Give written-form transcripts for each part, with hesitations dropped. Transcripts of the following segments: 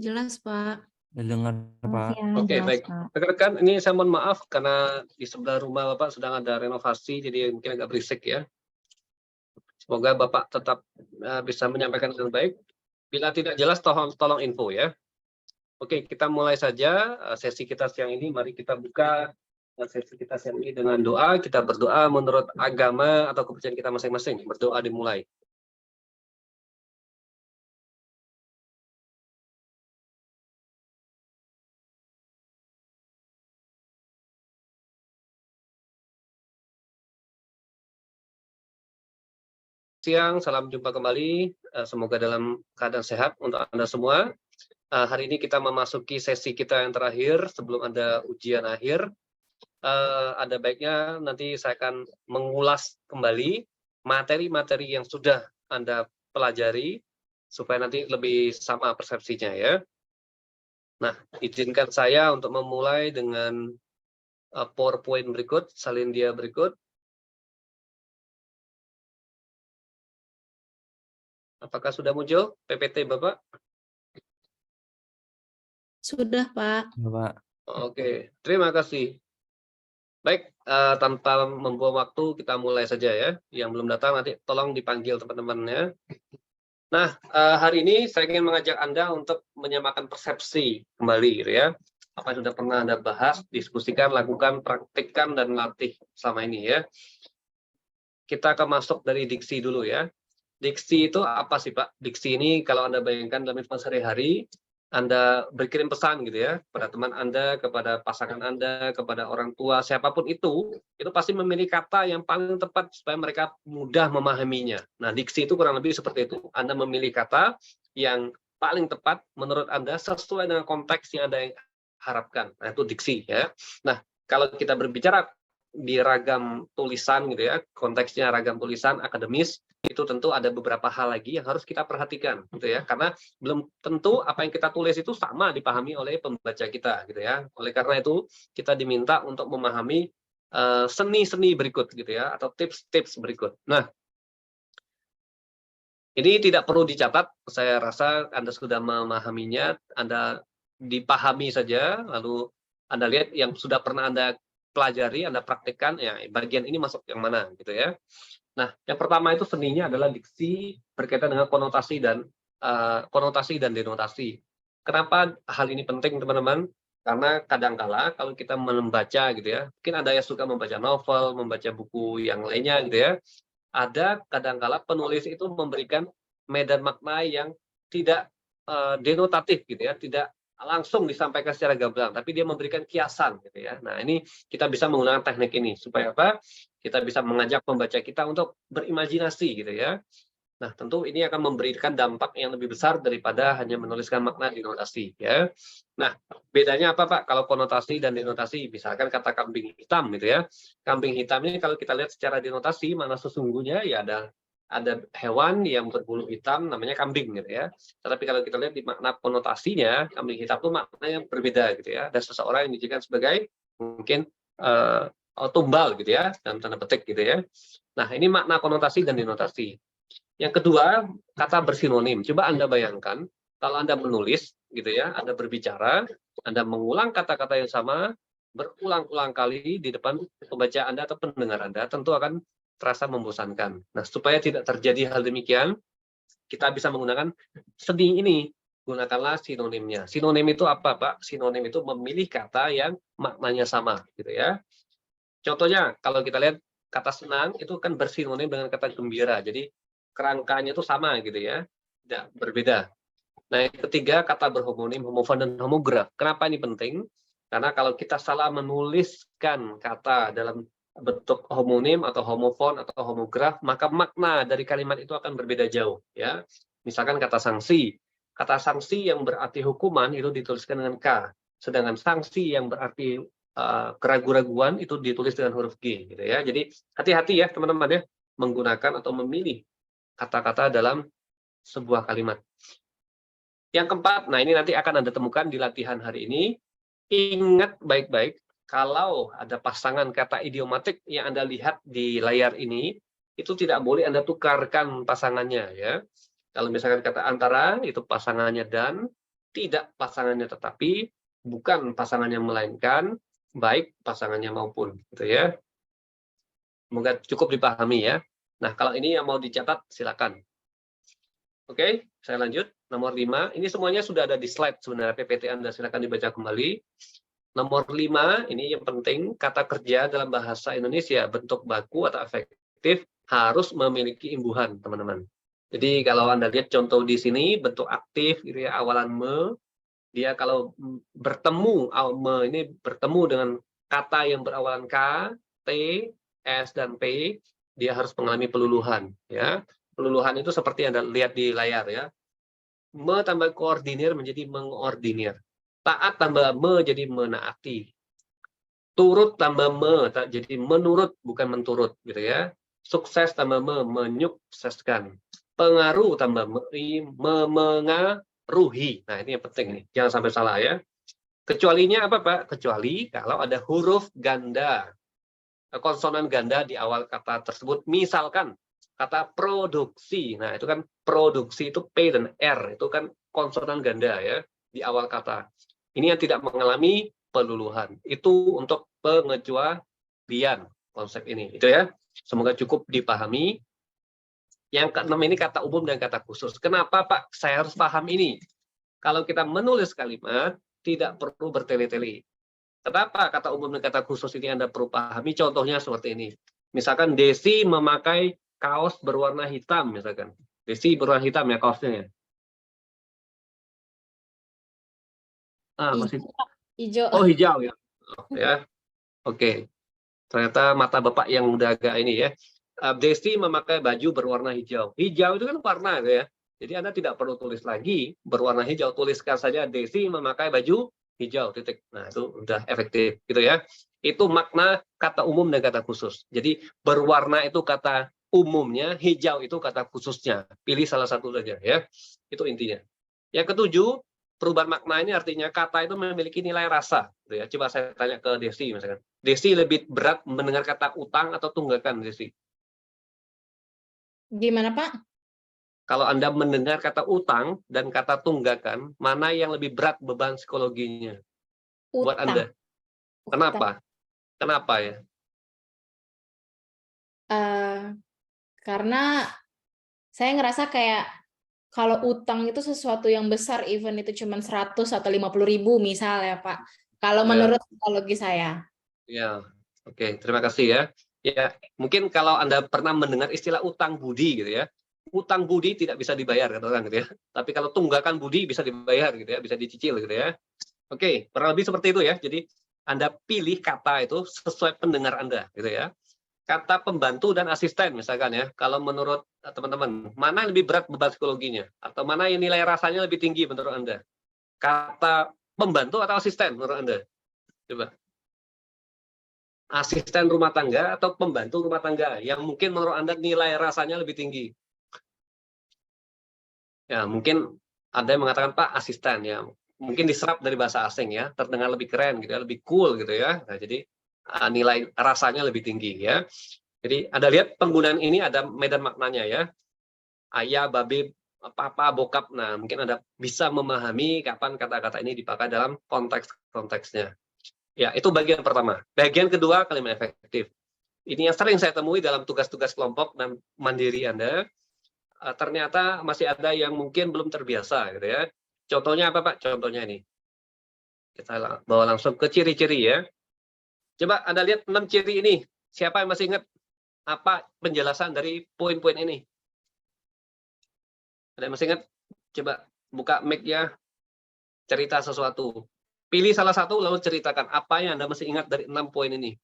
Jelas, Pak. Dengar, Pak. Oke, jelas, baik. Pak. Rekan-rekan, ini saya mohon maaf karena di sebelah rumah Bapak sedang ada renovasi, jadi mungkin agak berisik ya. Semoga Bapak tetap bisa menyampaikan dengan baik. Bila tidak jelas, tolong info ya. Oke, kita mulai saja sesi kita siang ini. Mari kita buka sesi kita siang ini dengan doa. Kita berdoa menurut agama atau kepercayaan kita masing-masing. Berdoa dimulai. Siang, salam jumpa kembali. Semoga dalam keadaan sehat untuk Anda semua. Hari ini kita memasuki sesi kita yang terakhir sebelum ada ujian akhir. Ada baiknya nanti saya akan mengulas kembali materi-materi yang sudah Anda pelajari supaya nanti lebih sama persepsinya ya. Nah, izinkan saya untuk memulai dengan PowerPoint berikut, salin dia berikut. Apakah sudah muncul PPT Bapak? Sudah, Pak. Bapak. Oke, terima kasih. Baik, tanpa membuang waktu kita mulai saja ya. Yang belum datang nanti tolong dipanggil teman-temannya. Nah, hari ini saya ingin mengajak Anda untuk menyamakan persepsi kembali gitu ya. Apa yang sudah pernah Anda bahas, diskusikan, lakukan, praktikkan, dan latih selama ini ya. Kita akan masuk dari diksi dulu ya. Diksi itu apa sih Pak? Diksi ini kalau Anda bayangkan dalam kehidupan sehari-hari, Anda berkirim pesan gitu ya, kepada teman Anda, kepada pasangan Anda, kepada orang tua, siapapun itu pasti memilih kata yang paling tepat supaya mereka mudah memahaminya. Nah, diksi itu kurang lebih seperti itu. Anda memilih kata yang paling tepat menurut Anda sesuai dengan konteks yang Anda harapkan. Nah, itu diksi ya. Nah, kalau kita berbicara di ragam tulisan gitu ya, konteksnya ragam tulisan akademis, itu tentu ada beberapa hal lagi yang harus kita perhatikan gitu ya, karena belum tentu apa yang kita tulis itu sama dipahami oleh pembaca kita gitu ya. Oleh karena itu kita diminta untuk memahami seni-seni berikut gitu ya, atau tips-tips berikut. Nah, ini tidak perlu dicatat, saya rasa Anda sudah memahaminya, Anda dipahami saja, lalu Anda lihat yang sudah pernah Anda pelajari, Anda praktikkan, ya bagian ini masuk yang mana gitu ya. Nah, yang pertama itu seninya adalah diksi berkaitan dengan konotasi dan denotasi. Kenapa hal ini penting teman-teman? Karena kadangkala kalau kita membaca gitu ya, mungkin ada yang suka membaca novel, membaca buku yang lainnya gitu ya, ada kadangkala penulis itu memberikan medan makna yang tidak denotatif gitu ya, tidak langsung disampaikan secara gamblang, tapi dia memberikan kiasan gitu ya. Nah, ini kita bisa menggunakan teknik ini supaya apa? Kita bisa mengajak pembaca kita untuk berimajinasi gitu ya. Nah, tentu ini akan memberikan dampak yang lebih besar daripada hanya menuliskan makna denotasi ya. Nah, bedanya apa Pak? Kalau konotasi dan denotasi, misalkan kata kambing hitam gitu ya. Kambing hitam ini kalau kita lihat secara denotasi, mana sesungguhnya ya ada hewan yang berbulu hitam namanya kambing gitu ya. Tetapi kalau kita lihat di makna konotasinya, kambing hitam itu maknanya berbeda gitu ya. Ada seseorang yang dijadikan sebagai mungkin tumbal gitu ya, dalam tanda petik gitu ya. Nah, ini makna konotasi dan denotasi. Yang kedua, kata bersinonim. Coba Anda bayangkan kalau Anda menulis gitu ya, Anda berbicara, Anda mengulang kata-kata yang sama berulang-ulang kali di depan pembaca Anda atau pendengar Anda, tentu akan terasa membosankan. Nah, supaya tidak terjadi hal demikian, kita bisa menggunakan seni ini. Gunakanlah sinonimnya. Sinonim itu apa, Pak? Sinonim itu memilih kata yang maknanya sama, gitu ya. Contohnya, kalau kita lihat kata senang itu kan bersinonim dengan kata gembira. Jadi kerangkanya itu sama, gitu ya, tidak berbeda. Nah, yang ketiga kata berhomonim, homofon dan homograf. Kenapa ini penting? Karena kalau kita salah menuliskan kata dalam bentuk homonim atau homofon atau homograf, maka makna dari kalimat itu akan berbeda jauh ya. Misalkan kata sanksi yang berarti hukuman itu dituliskan dengan K, sedangkan sanksi yang berarti keraguan-raguan itu ditulis dengan huruf G gitu ya. Jadi hati-hati ya teman-teman ya, menggunakan atau memilih kata-kata dalam sebuah kalimat. Yang keempat, nah ini nanti akan Anda temukan di latihan hari ini. Ingat baik-baik, kalau ada pasangan kata idiomatik yang Anda lihat di layar ini, itu tidak boleh Anda tukarkan pasangannya ya. Kalau misalkan kata antara, itu pasangannya dan. tidak pasangannya tetapi, bukan pasangannya melainkan, baik pasangannya maupun, gitu ya. Semoga cukup dipahami ya. Nah, kalau ini yang mau dicatat, silakan. Oke, saya lanjut. Nomor 5, ini semuanya sudah ada di slide sebenarnya PPT Anda, silakan dibaca kembali. Nomor 5, ini yang penting, kata kerja dalam bahasa Indonesia, bentuk baku atau afektif, harus memiliki imbuhan, teman-teman. Jadi kalau Anda lihat contoh di sini, bentuk aktif, gitu ya, awalan me, dia kalau bertemu, me ini bertemu dengan kata yang berawalan K, T, S, dan P, dia harus mengalami peluluhan. Ya. Peluluhan itu seperti Anda lihat di layar. Ya. Me tambah koordinir menjadi mengordinir. Taat tambah me jadi menaati. Turut tambah me jadi menurut bukan menturut gitu ya. Sukses tambah me menyukseskan. Pengaruh tambah mengaruhi. Nah, ini yang penting nih. Jangan sampai salah ya. Kecualinya apa, Pak? Kecuali kalau ada huruf ganda. Konsonan ganda di awal kata tersebut. Misalkan kata produksi. Nah, itu kan produksi itu P dan R. Itu kan konsonan ganda ya di awal kata. Ini yang tidak mengalami peluluhan. Itu untuk pengecualian konsep ini. Itu ya. Semoga cukup dipahami. Yang keenam ini kata umum dan kata khusus. Kenapa, Pak? Saya harus paham ini. Kalau kita menulis kalimat, tidak perlu bertele-tele. Kenapa kata umum dan kata khusus ini Anda perlu pahami? Contohnya seperti ini. Misalkan Desi memakai kaos berwarna hitam, misalkan. Desi berwarna hitam ya kaosnya. Ya. Masih. Hijau. Oh, hijau ya. Ya. Oke. Ternyata mata Bapak yang udah agak ini ya. Desi memakai baju berwarna hijau. Hijau itu kan warna ya. Jadi Anda tidak perlu tulis lagi berwarna hijau, tuliskan saja Desi memakai baju hijau titik. Nah, itu udah efektif gitu ya. Itu makna kata umum dan kata khusus. Jadi berwarna itu kata umumnya, hijau itu kata khususnya. Pilih salah satu saja ya. Itu intinya. Yang ketujuh, perubahan makna ini artinya kata itu memiliki nilai rasa gitu ya. Coba saya tanya ke Desi misalkan. Desi lebih berat mendengar kata utang atau tunggakan, Desi? Gimana, Pak? Kalau Anda mendengar kata utang dan kata tunggakan, mana yang lebih berat beban psikologinya buat Utang. Anda? Utang. Kenapa? Kenapa ya? Karena saya ngerasa kayak kalau utang itu sesuatu yang besar, even itu cuma 100 atau 50.000 misal ya, Pak. Kalau Ya, menurut psikologi saya. ya. Oke, terima kasih ya. Ya, mungkin kalau Anda pernah mendengar istilah utang budi gitu ya. Utang budi tidak bisa dibayar kata orang gitu ya. Tapi kalau tunggakan budi bisa dibayar gitu ya, bisa dicicil gitu ya. Oke, kurang lebih seperti itu ya. Jadi Anda pilih kata itu sesuai pendengar Anda gitu ya. Kata pembantu dan asisten misalkan ya. Kalau menurut teman-teman, mana yang lebih berat beban psikologinya? Atau mana yang nilai rasanya lebih tinggi menurut Anda? Kata pembantu atau asisten menurut Anda? Coba. Asisten rumah tangga atau pembantu rumah tangga yang mungkin menurut Anda nilai rasanya lebih tinggi? Ya, mungkin ada yang mengatakan Pak asisten ya. Mungkin diserap dari bahasa asing ya, terdengar lebih keren gitu ya, lebih cool gitu ya. Nah, jadi nilai rasanya lebih tinggi ya. Jadi Anda lihat penggunaan ini ada medan maknanya ya. Ayah, babe, papa, bokap. Nah, mungkin Anda bisa memahami kapan kata-kata ini dipakai dalam konteks-konteksnya. Ya, itu bagian pertama. Bagian kedua, kalimat efektif. Ini yang sering saya temui dalam tugas-tugas kelompok dan mandiri Anda. Ternyata masih ada yang mungkin belum terbiasa gitu ya. Contohnya apa, Pak? Contohnya ini. Kita bawa langsung ke ciri-ciri ya. Coba Anda lihat 6 ciri ini. Siapa yang masih ingat apa penjelasan dari poin-poin ini? Ada yang masih ingat? Coba buka mic-nya, cerita sesuatu. Pilih salah satu lalu ceritakan apa yang Anda masih ingat dari 6 poin ini.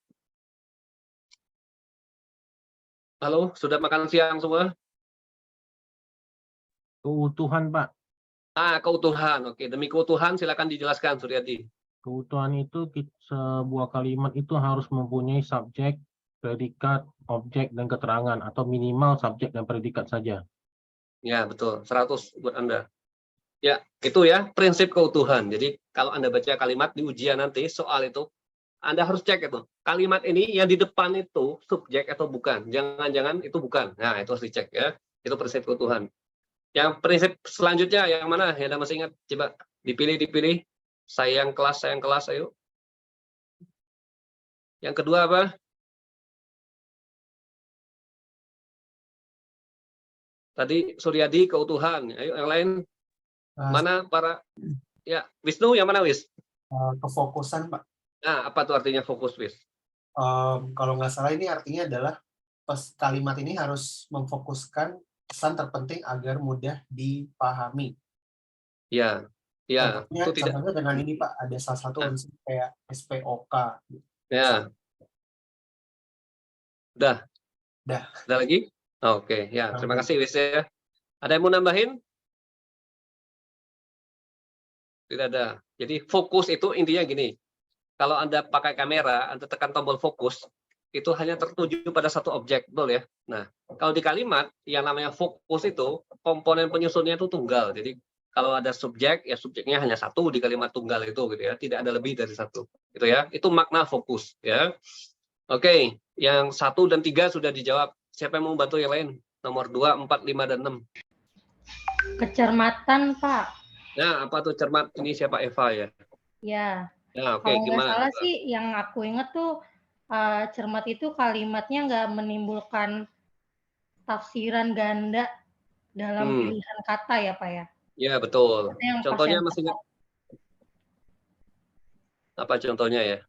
Halo, sudah makan siang semua? Keutuhan, Pak. Keutuhan. Oke, demi keutuhan silakan dijelaskan, Suryadi. Keutuhan itu sebuah kalimat itu harus mempunyai subjek, predikat, objek, dan keterangan, atau minimal subjek dan predikat saja. Ya, betul. 100 buat Anda. Ya, itu ya prinsip keutuhan. Jadi kalau Anda baca kalimat di ujian nanti soal itu, Anda harus cek itu. Kalimat ini yang di depan itu subjek atau bukan. Jangan-jangan itu bukan. Nah, itu harus dicek ya. Itu prinsip keutuhan. Yang prinsip selanjutnya yang mana? Yang Anda masih ingat? Coba Dipilih. Sayang kelas, ayo. Yang kedua apa? Tadi Suryadi keutuhan. Ayo yang lain. Mana para ya, Wisnu yang mana, Wis? Kefokusan, Pak. Nah, apa tuh artinya fokus, Wis? Kalau nggak salah ini artinya adalah kalimat ini harus memfokuskan pesan terpenting agar mudah dipahami. Ya. Contohnya dengan ini, Pak, ada salah satu unsur kayak SPOK. Ya. Udah lagi? Oke, ya. Terima kasih, Wis ya. Ada yang mau nambahin? Tidak ada. Jadi fokus itu intinya gini. Kalau Anda pakai kamera, Anda tekan tombol fokus, itu hanya tertuju pada satu objek, betul ya? Nah, kalau di kalimat, yang namanya fokus itu, komponen penyusunnya itu tunggal. Jadi, kalau ada subjek, ya subjeknya hanya satu di kalimat tunggal itu, gitu ya. Tidak ada lebih dari satu, gitu ya. Itu makna fokus, ya. Oke, yang 1 dan 3 sudah dijawab. Siapa yang mau bantu yang lain? Nomor 2, 4, 5, dan 6. Kecermatan, Pak. Nah, apa tuh cermat? Ini siapa, Eva ya? Ya. Nah, oke, Kalau nggak gimana? salah sih, yang aku ingat tuh cermat itu kalimatnya nggak menimbulkan tafsiran ganda dalam pilihan kata ya, Pak ya? Ya, betul. Yang Contohnya persen masih ingat? Apa contohnya ya?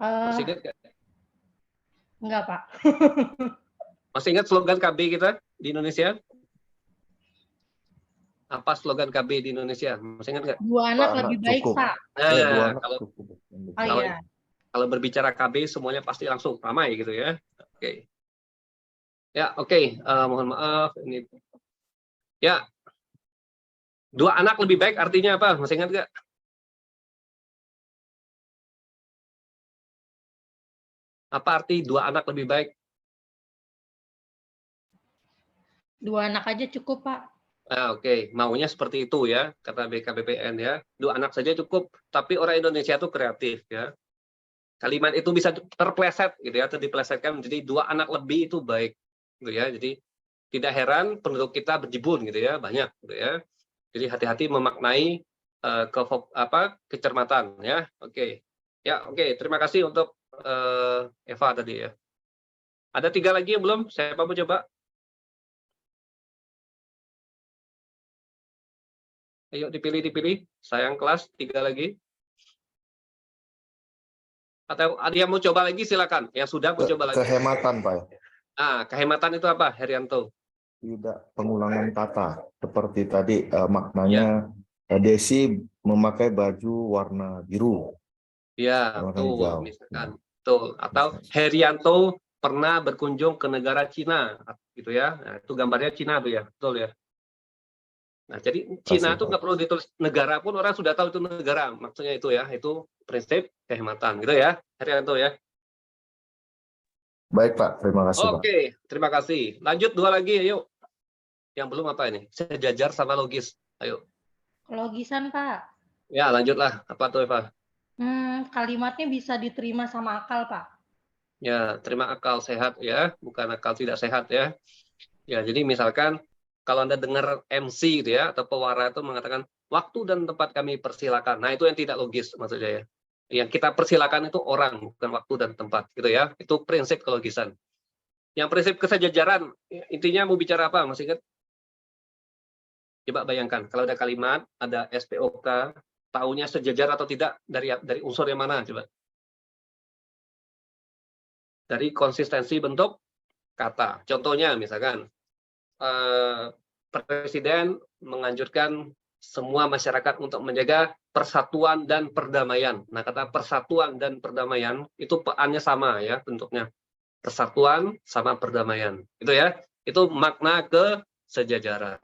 Masih ingat nggak? Enggak, Pak. Masih ingat slogan KB kita di Indonesia? Apa slogan KB di Indonesia? Masih ingat nggak? 2 anak lebih baik, cukup. Pak. Nah, Oh iya. kalau berbicara KB semuanya pasti langsung ramai gitu ya. Oke. Ya, oke. Mohon maaf ini. Ya. 2 anak lebih baik artinya apa? Masih ingat nggak? Apa arti 2 anak lebih baik? 2 anak aja cukup, Pak. Nah, oke. Maunya seperti itu ya, kata BKBPN ya. 2 anak saja cukup, tapi orang Indonesia itu kreatif ya. Kalimat itu bisa terpleset gitu ya, atau diplesetkan menjadi 2 anak lebih itu baik gitu ya. Jadi tidak heran penduduk kita berjibun gitu ya, banyak gitu ya. Jadi hati-hati memaknai kecermatan ya. Oke. Ya, oke. Terima kasih untuk Eva tadi ya. Ada 3 lagi yang belum? Siapa mau coba? Ayo dipilih. Sayang kelas 3 lagi. Atau ada yang mau coba lagi silakan. Yang sudah mau coba lagi. Kehematan, Pak. Nah, kehematan itu apa, Herianto? Tidak pengulangan kata. Seperti tadi maknanya Desi memakai baju warna biru. Ya, warna betul. hijau. Misalkan. Betul. Atau Herianto pernah berkunjung ke negara Cina, gitu ya. Nah, itu gambarnya Cina tuh ya, betul ya. Nah, jadi Cina itu nggak perlu ditulis negara pun orang sudah tahu itu negara. Maksudnya itu ya, itu prinsip kehematan, gitu ya, Herianto ya. Baik, Pak. Terima kasih, Pak. Oke, terima kasih. Lanjut 2 lagi, ayo. Yang belum apa ini? Sejajar sama logis. Ayo. Logisan, Pak. Ya, lanjutlah. Apa tuh, Eva? Kalimatnya bisa diterima sama akal, Pak. Ya, terima akal sehat ya, bukan akal tidak sehat ya. Ya, jadi misalkan kalau Anda dengar MC gitu ya, atau pewara itu mengatakan waktu dan tempat kami persilakan. Nah, itu yang tidak logis maksudnya ya. Yang kita persilakan itu orang, bukan waktu dan tempat gitu ya. Itu prinsip kelogisan. Yang prinsip kesejajaran, intinya mau bicara apa? Masih ingat? Coba bayangkan, kalau ada kalimat, ada SPOK, taunya sejajar atau tidak dari unsur yang mana? Coba. Dari konsistensi bentuk kata. Contohnya misalkan, Presiden menganjurkan semua masyarakat untuk menjaga persatuan dan perdamaian. Nah, kata persatuan dan perdamaian itu peannya sama ya bentuknya. Persatuan sama perdamaian. Itu ya. Itu makna kesejajaran.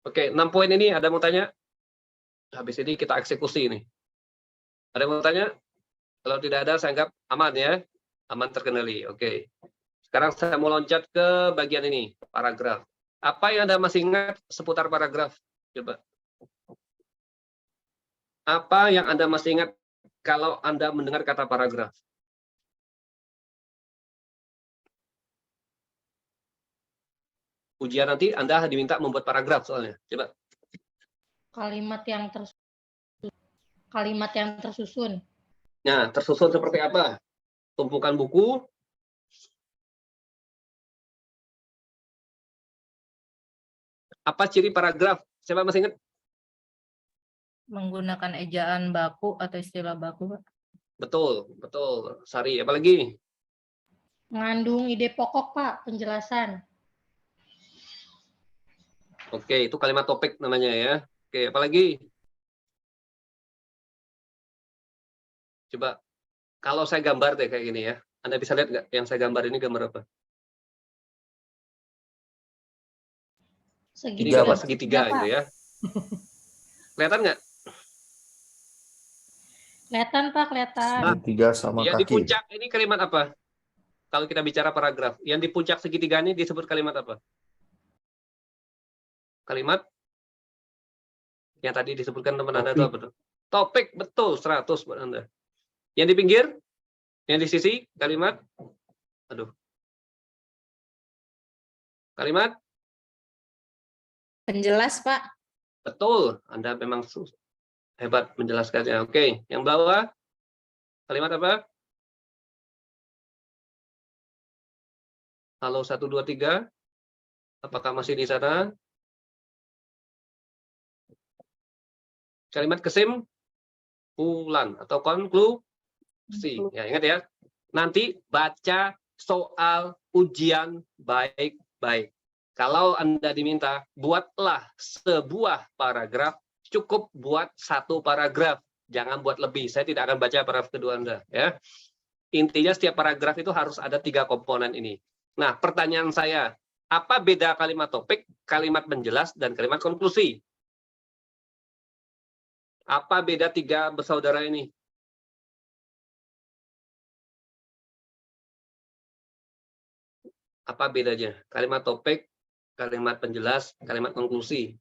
Oke, 6 poin ini ada mau tanya? Habis ini kita eksekusi ini. Ada yang mau tanya? Kalau tidak ada, saya anggap aman ya. Aman terkendali. Oke. Sekarang saya mau loncat ke bagian ini, paragraf. Apa yang Anda masih ingat seputar paragraf? Coba. Apa yang Anda masih ingat kalau Anda mendengar kata paragraf? Ujian nanti Anda diminta membuat paragraf soalnya. Coba. Kalimat yang tersusun. Nah, tersusun seperti apa? Tumpukan buku, apa ciri paragraf? Siapa masih ingat? Menggunakan ejaan baku atau istilah baku, Pak. Betul, betul. Sari, apalagi? Mengandung ide pokok, Pak, penjelasan. Oke, itu kalimat topik namanya ya. Oke, apalagi? Coba, kalau saya gambar deh kayak gini ya. Anda bisa lihat nggak yang saya gambar ini gambar apa? Ini Segitiga. gambar segitiga Pak. gitu ya. Kelihatan nggak? Kelihatan, Pak, kelihatan. Segitiga sama Yang di kaki. puncak ini kalimat apa? Kalau kita bicara paragraf, yang di puncak segitiga ini disebut kalimat apa? Kalimat yang tadi disebutkan teman Anda itu apa tuh? Topik, betul, 100 buat Anda. Yang di pinggir, yang di sisi, kalimat, aduh. Kalimat, Penjelas, Pak. betul, Anda memang hebat menjelaskannya. Oke, yang bawah, kalimat apa? Halo 1, 2, 3. Apakah masih di sana? Kalimat kesimpulan atau konklusi. Ya, ingat ya. Nanti baca soal ujian baik-baik. Kalau Anda diminta, buatlah sebuah paragraf, cukup buat 1 paragraf. Jangan buat lebih. Saya tidak akan baca paragraf kedua Anda. Ya. Intinya setiap paragraf itu harus ada 3 komponen ini. Nah, pertanyaan saya, apa beda kalimat topik, kalimat penjelas, dan kalimat konklusi? Apa beda 3 bersaudara ini? Apa bedanya? Kalimat topik, kalimat penjelas, kalimat konklusi.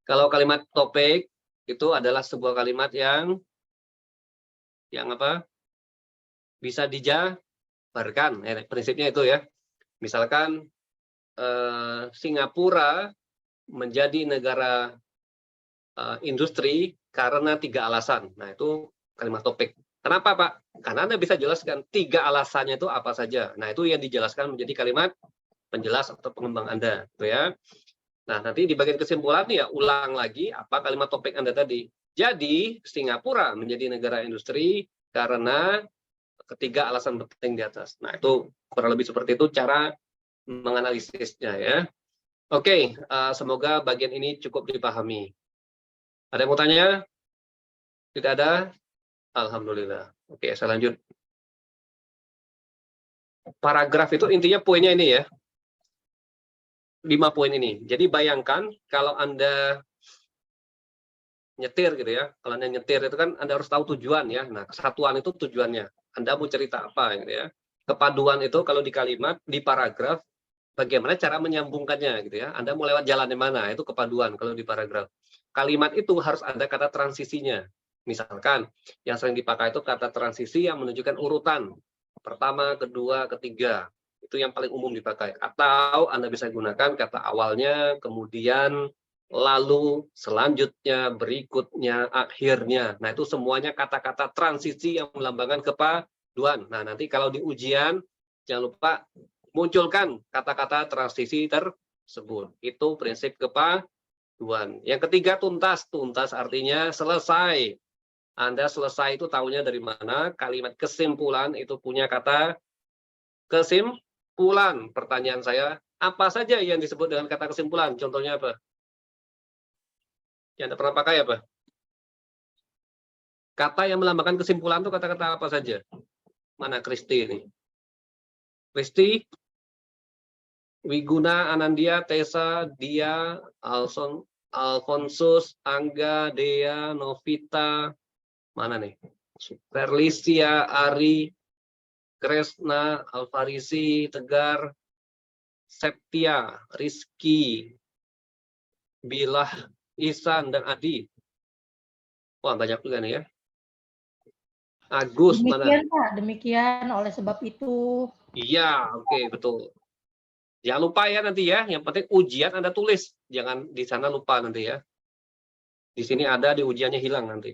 Kalau kalimat topik itu adalah sebuah kalimat yang apa? Bisa dijabarkan. Prinsipnya itu ya. Misalkan Singapura menjadi negara industri karena 3 alasan. Nah, itu kalimat topik. Kenapa, Pak? Karena Anda bisa jelaskan 3 alasannya itu apa saja. Nah, itu yang dijelaskan menjadi kalimat penjelas atau pengembang Anda, gitu ya. Nah, nanti di bagian kesimpulan ya ulang lagi apa kalimat topik Anda tadi. Jadi, Singapura menjadi negara industri karena ketiga alasan penting di atas. Nah, itu kurang lebih seperti itu cara menganalisisnya ya. Oke, semoga bagian ini cukup dipahami. Ada yang mau tanya? Tidak ada? Alhamdulillah. Oke, saya lanjut. Paragraf itu intinya poinnya ini ya. 5 poin ini. Jadi bayangkan kalau Anda nyetir gitu ya. Kalau Anda nyetir itu kan Anda harus tahu tujuan ya. Nah, kesatuan itu tujuannya. Anda mau cerita apa gitu ya. Kepaduan itu kalau di kalimat, di paragraf, bagaimana cara menyambungkannya gitu ya. Anda mau lewat jalan di mana, itu kepaduan kalau di paragraf. Kalimat itu harus ada kata transisinya. Misalkan yang sering dipakai itu kata transisi yang menunjukkan urutan. Pertama, kedua, ketiga. Itu yang paling umum dipakai. Atau Anda bisa gunakan kata awalnya, kemudian, lalu, selanjutnya, berikutnya, akhirnya. Nah, itu semuanya kata-kata transisi yang melambangkan kepaduan. Nah, nanti kalau di ujian, jangan lupa munculkan kata-kata transisi tersebut. Itu prinsip kepaduan. Yang ketiga, tuntas. Tuntas artinya selesai. Anda selesai itu tahunya dari mana? Kalimat kesimpulan itu punya kata kesimpulan. Pertanyaan saya, apa saja yang disebut dengan kata kesimpulan? Contohnya apa? Yang Anda pernah pakai apa? Kata yang melambangkan kesimpulan itu kata-kata apa saja? Mana Kristi ini? Kristi, Wiguna, Anandia, Tessa, Dia, Alfonsus, Angga, Dea, Novita, mana nih? Superlisia, Ari, Kresna, Alfarisi, Tegar, Septia, Rizky, Bilah, Isan, dan Adi. Wah, banyak juga nih ya. Agus, Demikian, mana? Pak, demikian oleh sebab itu. Iya, oke, betul. Jangan lupa ya nanti ya, yang penting ujian Anda tulis, jangan di sana lupa nanti ya. Di sini ada, di ujiannya hilang nanti.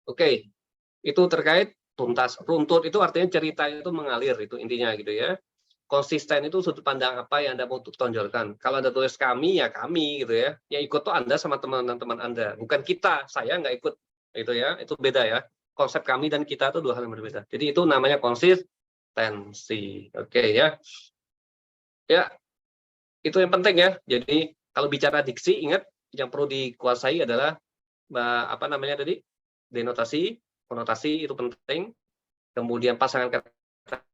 Oke, itu terkait tuntas. Runtut itu artinya cerita itu mengalir, itu intinya gitu ya. Konsisten itu sudut pandang apa yang Anda mau tonjolkan. Kalau Anda tulis kami, ya kami gitu ya. Yang ikut tuh Anda sama teman-teman Anda, bukan kita, saya nggak ikut. Itu ya, itu beda ya. Konsep kami dan kita itu dua hal yang berbeda. Jadi itu namanya konsistensi. Oke ya. Ya, itu yang penting ya. Jadi kalau bicara diksi, ingat yang perlu dikuasai adalah apa namanya tadi, denotasi, konotasi itu penting. Kemudian pasangan kata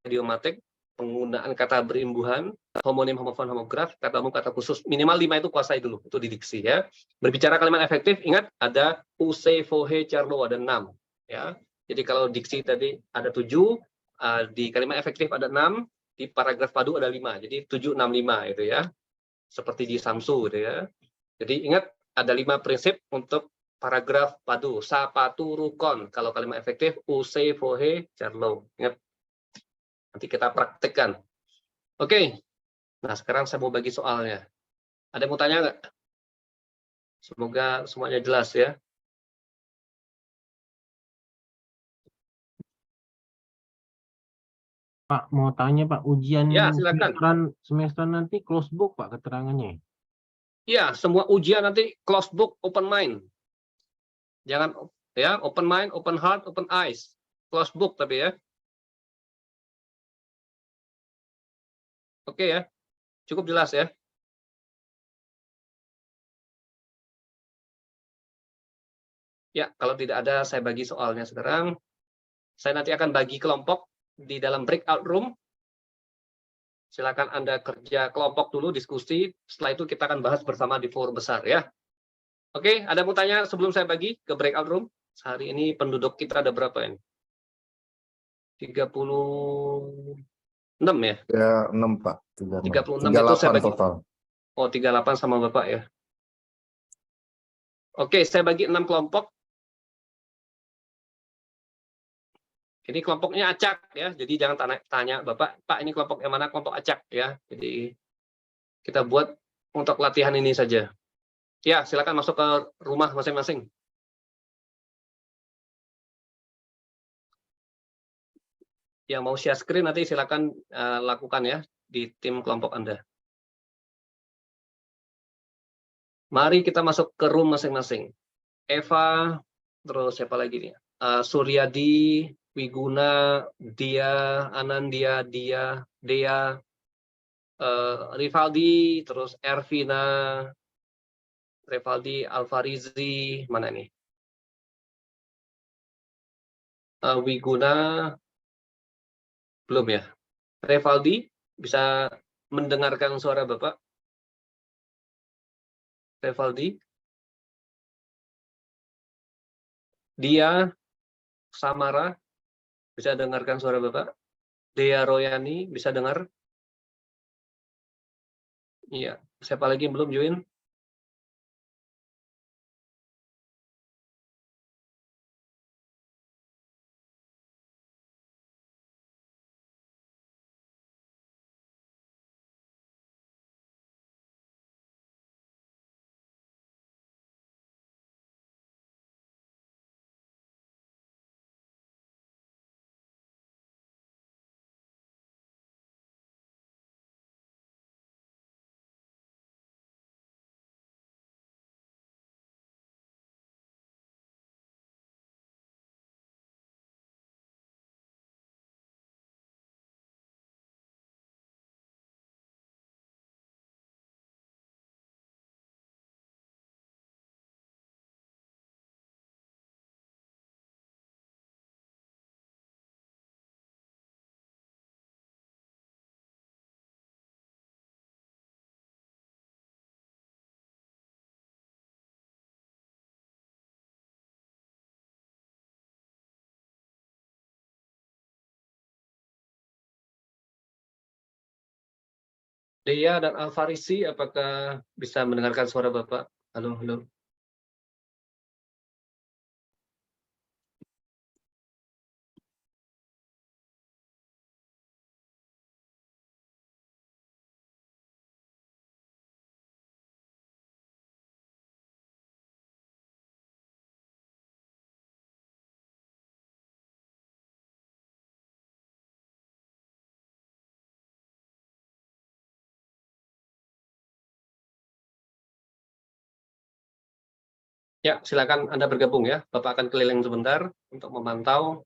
idiomatik, penggunaan kata berimbuhan, homonim, homofon, homograf, kata umum, kata khusus, minimal 5 itu kuasai dulu, itu di diksi ya. Berbicara kalimat efektif, ingat ada use, vohe, charlo, ada 6 ya. Jadi kalau diksi tadi ada 7, di kalimat efektif ada 6, di paragraf padu ada 5, jadi 7, 6, 5 itu ya. Seperti di Samsu gitu ya. Jadi ingat ada 5 prinsip untuk paragraf padu. Sapatu, rukon. Kalau kalimat efektif, use, vohe, charlo. Ingat. Nanti kita praktekkan. Oke. Nah, sekarang saya mau bagi soalnya. Ada yang mau tanya nggak? Semoga semuanya jelas ya. Pak, mau tanya Pak, ujian Ya, silakan. semesteran nanti close book Pak keterangannya. Ya, semua ujian nanti close book, open mind. Jangan ya, open mind, open heart, open eyes. Close book tapi ya. Oke ya. Cukup jelas ya. Ya, kalau tidak ada saya bagi soalnya sekarang. Saya nanti akan bagi kelompok di dalam breakout room. Silakan Anda kerja kelompok dulu, diskusi. Setelah itu kita akan bahas bersama di forum besar ya. Oke, ada mau tanya sebelum saya bagi ke breakout room? Hari ini penduduk kita ada berapa ini? 36 ya? Ya, 6 Pak. 36 itu saya 38 bagi. total. Oh, 38 sama Bapak ya. Oke, saya bagi 6 kelompok. Ini kelompoknya acak ya, jadi jangan tanya Bapak, Pak ini kelompok yang mana, kelompok acak ya. Jadi kita buat untuk latihan ini saja. Ya, silakan masuk ke rumah masing-masing. Yang mau share screen nanti silakan lakukan ya di tim kelompok Anda. Mari kita masuk ke room masing-masing. Eva, terus siapa lagi nih? Suryadi, Wiguna, Dia, Anandia, Dea, Rivaldi, terus Ervina, Rivaldi, Alfarizi, mana nih? Wiguna, belum ya? Rivaldi, bisa mendengarkan suara Bapak? Rivaldi? Dia, Samara, bisa dengarkan suara Bapak? Dea Royani, bisa dengar? Iya. Siapa lagi yang belum join? Dea dan Alfarisi, apakah bisa mendengarkan suara Bapak? Halo, halo. Ya, silakan Anda bergabung ya. Bapak akan keliling sebentar untuk memantau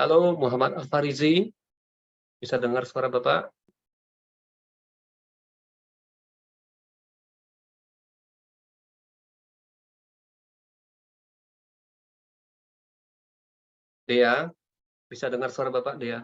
Halo, Muhammad Al-Farizi. Bisa dengar suara Bapak? Dea, bisa dengar suara Bapak, Dea?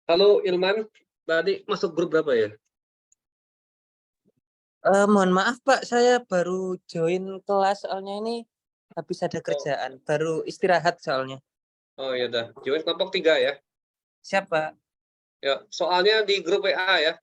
Halo Ilman, tadi masuk grup berapa ya? Mohon maaf Pak, saya baru join kelas soalnya ini habis ada kerjaan, baru istirahat soalnya. Oh ya udah, join kelompok 3 ya. Siapa? Ya, soalnya di grup WA ya.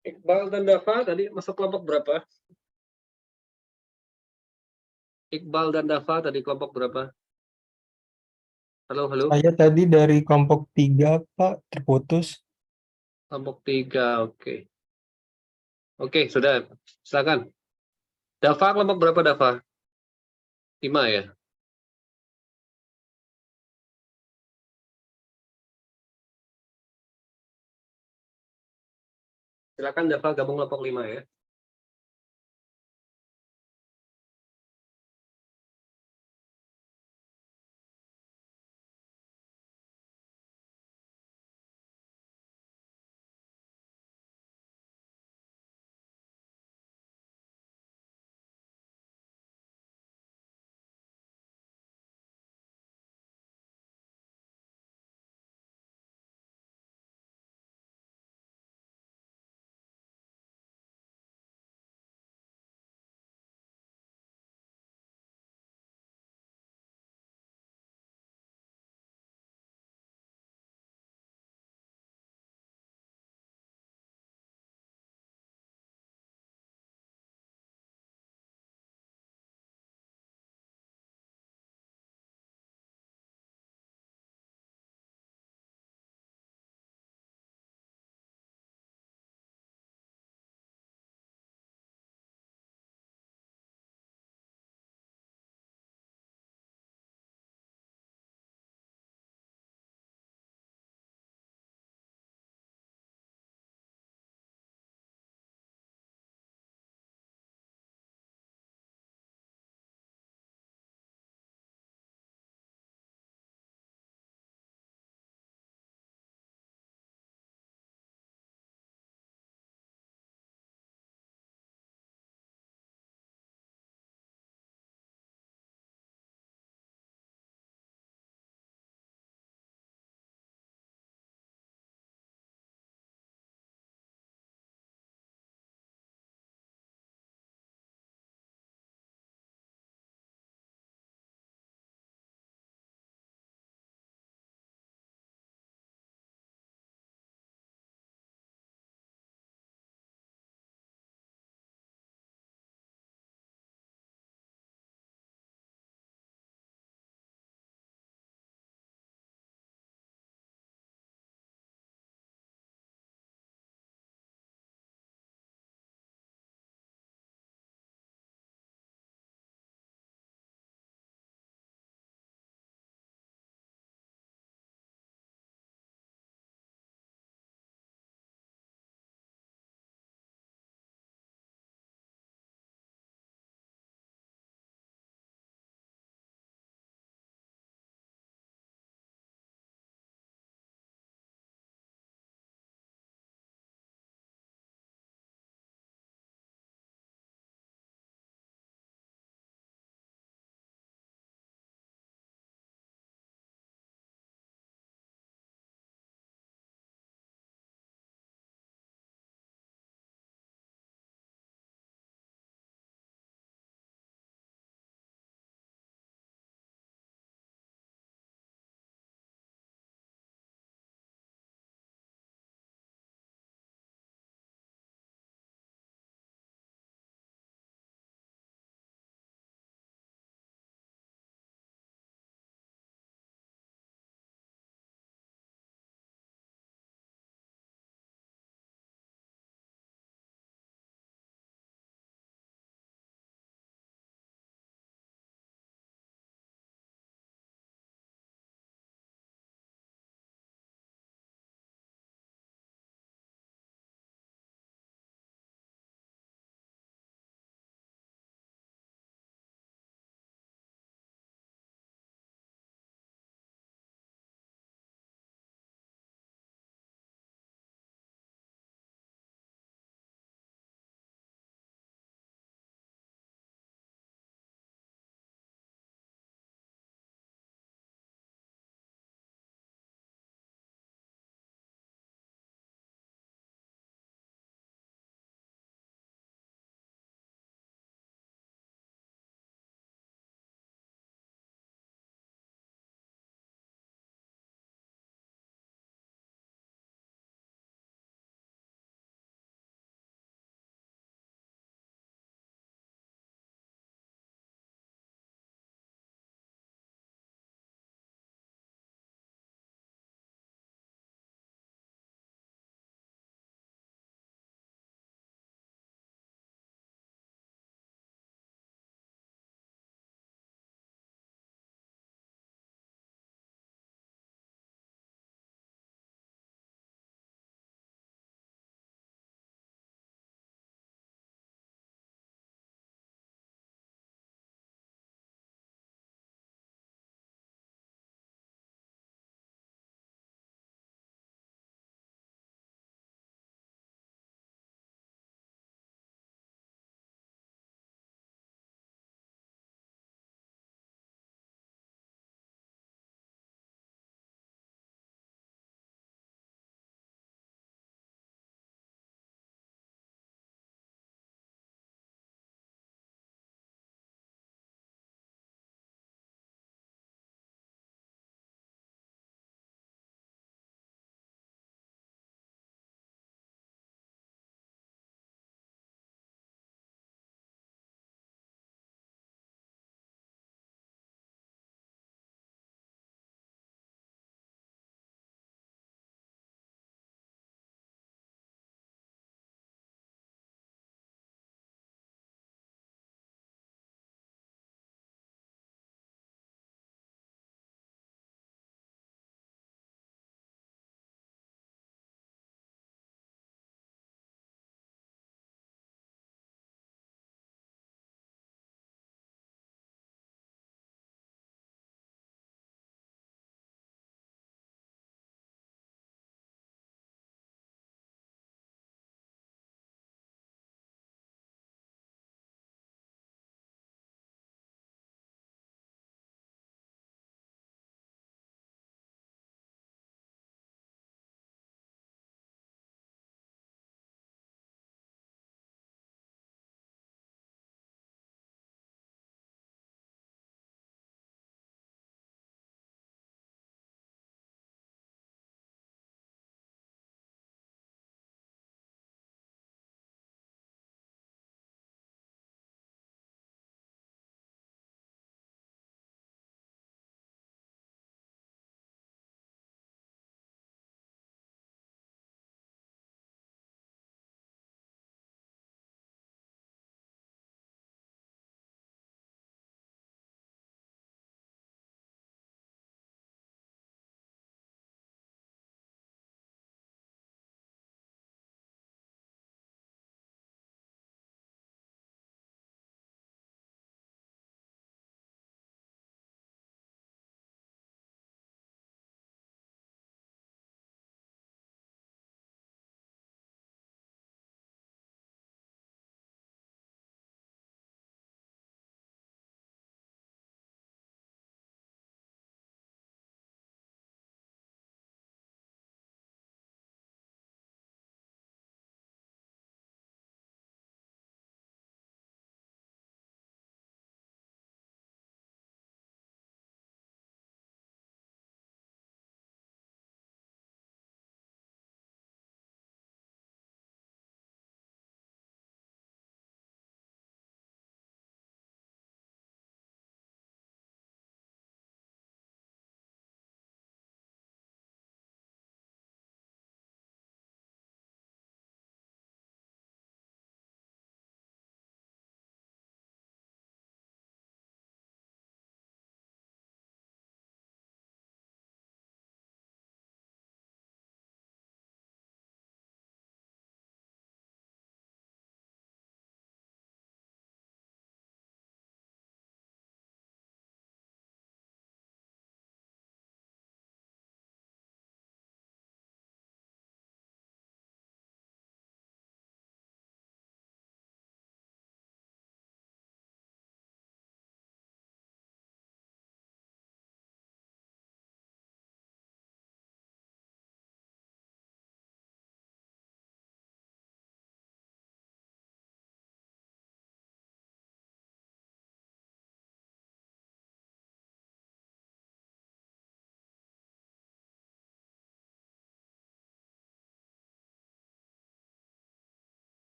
Iqbal dan Dava tadi masuk kelompok berapa? Iqbal dan Dava tadi kelompok berapa? Halo, halo. Saya tadi dari kelompok 3, Pak, terputus. Kelompok 3, oke. Oke, sudah. Silakan. Dava kelompok berapa Dava? 5 ya? Silakan Dava gabung kelompok 5 ya.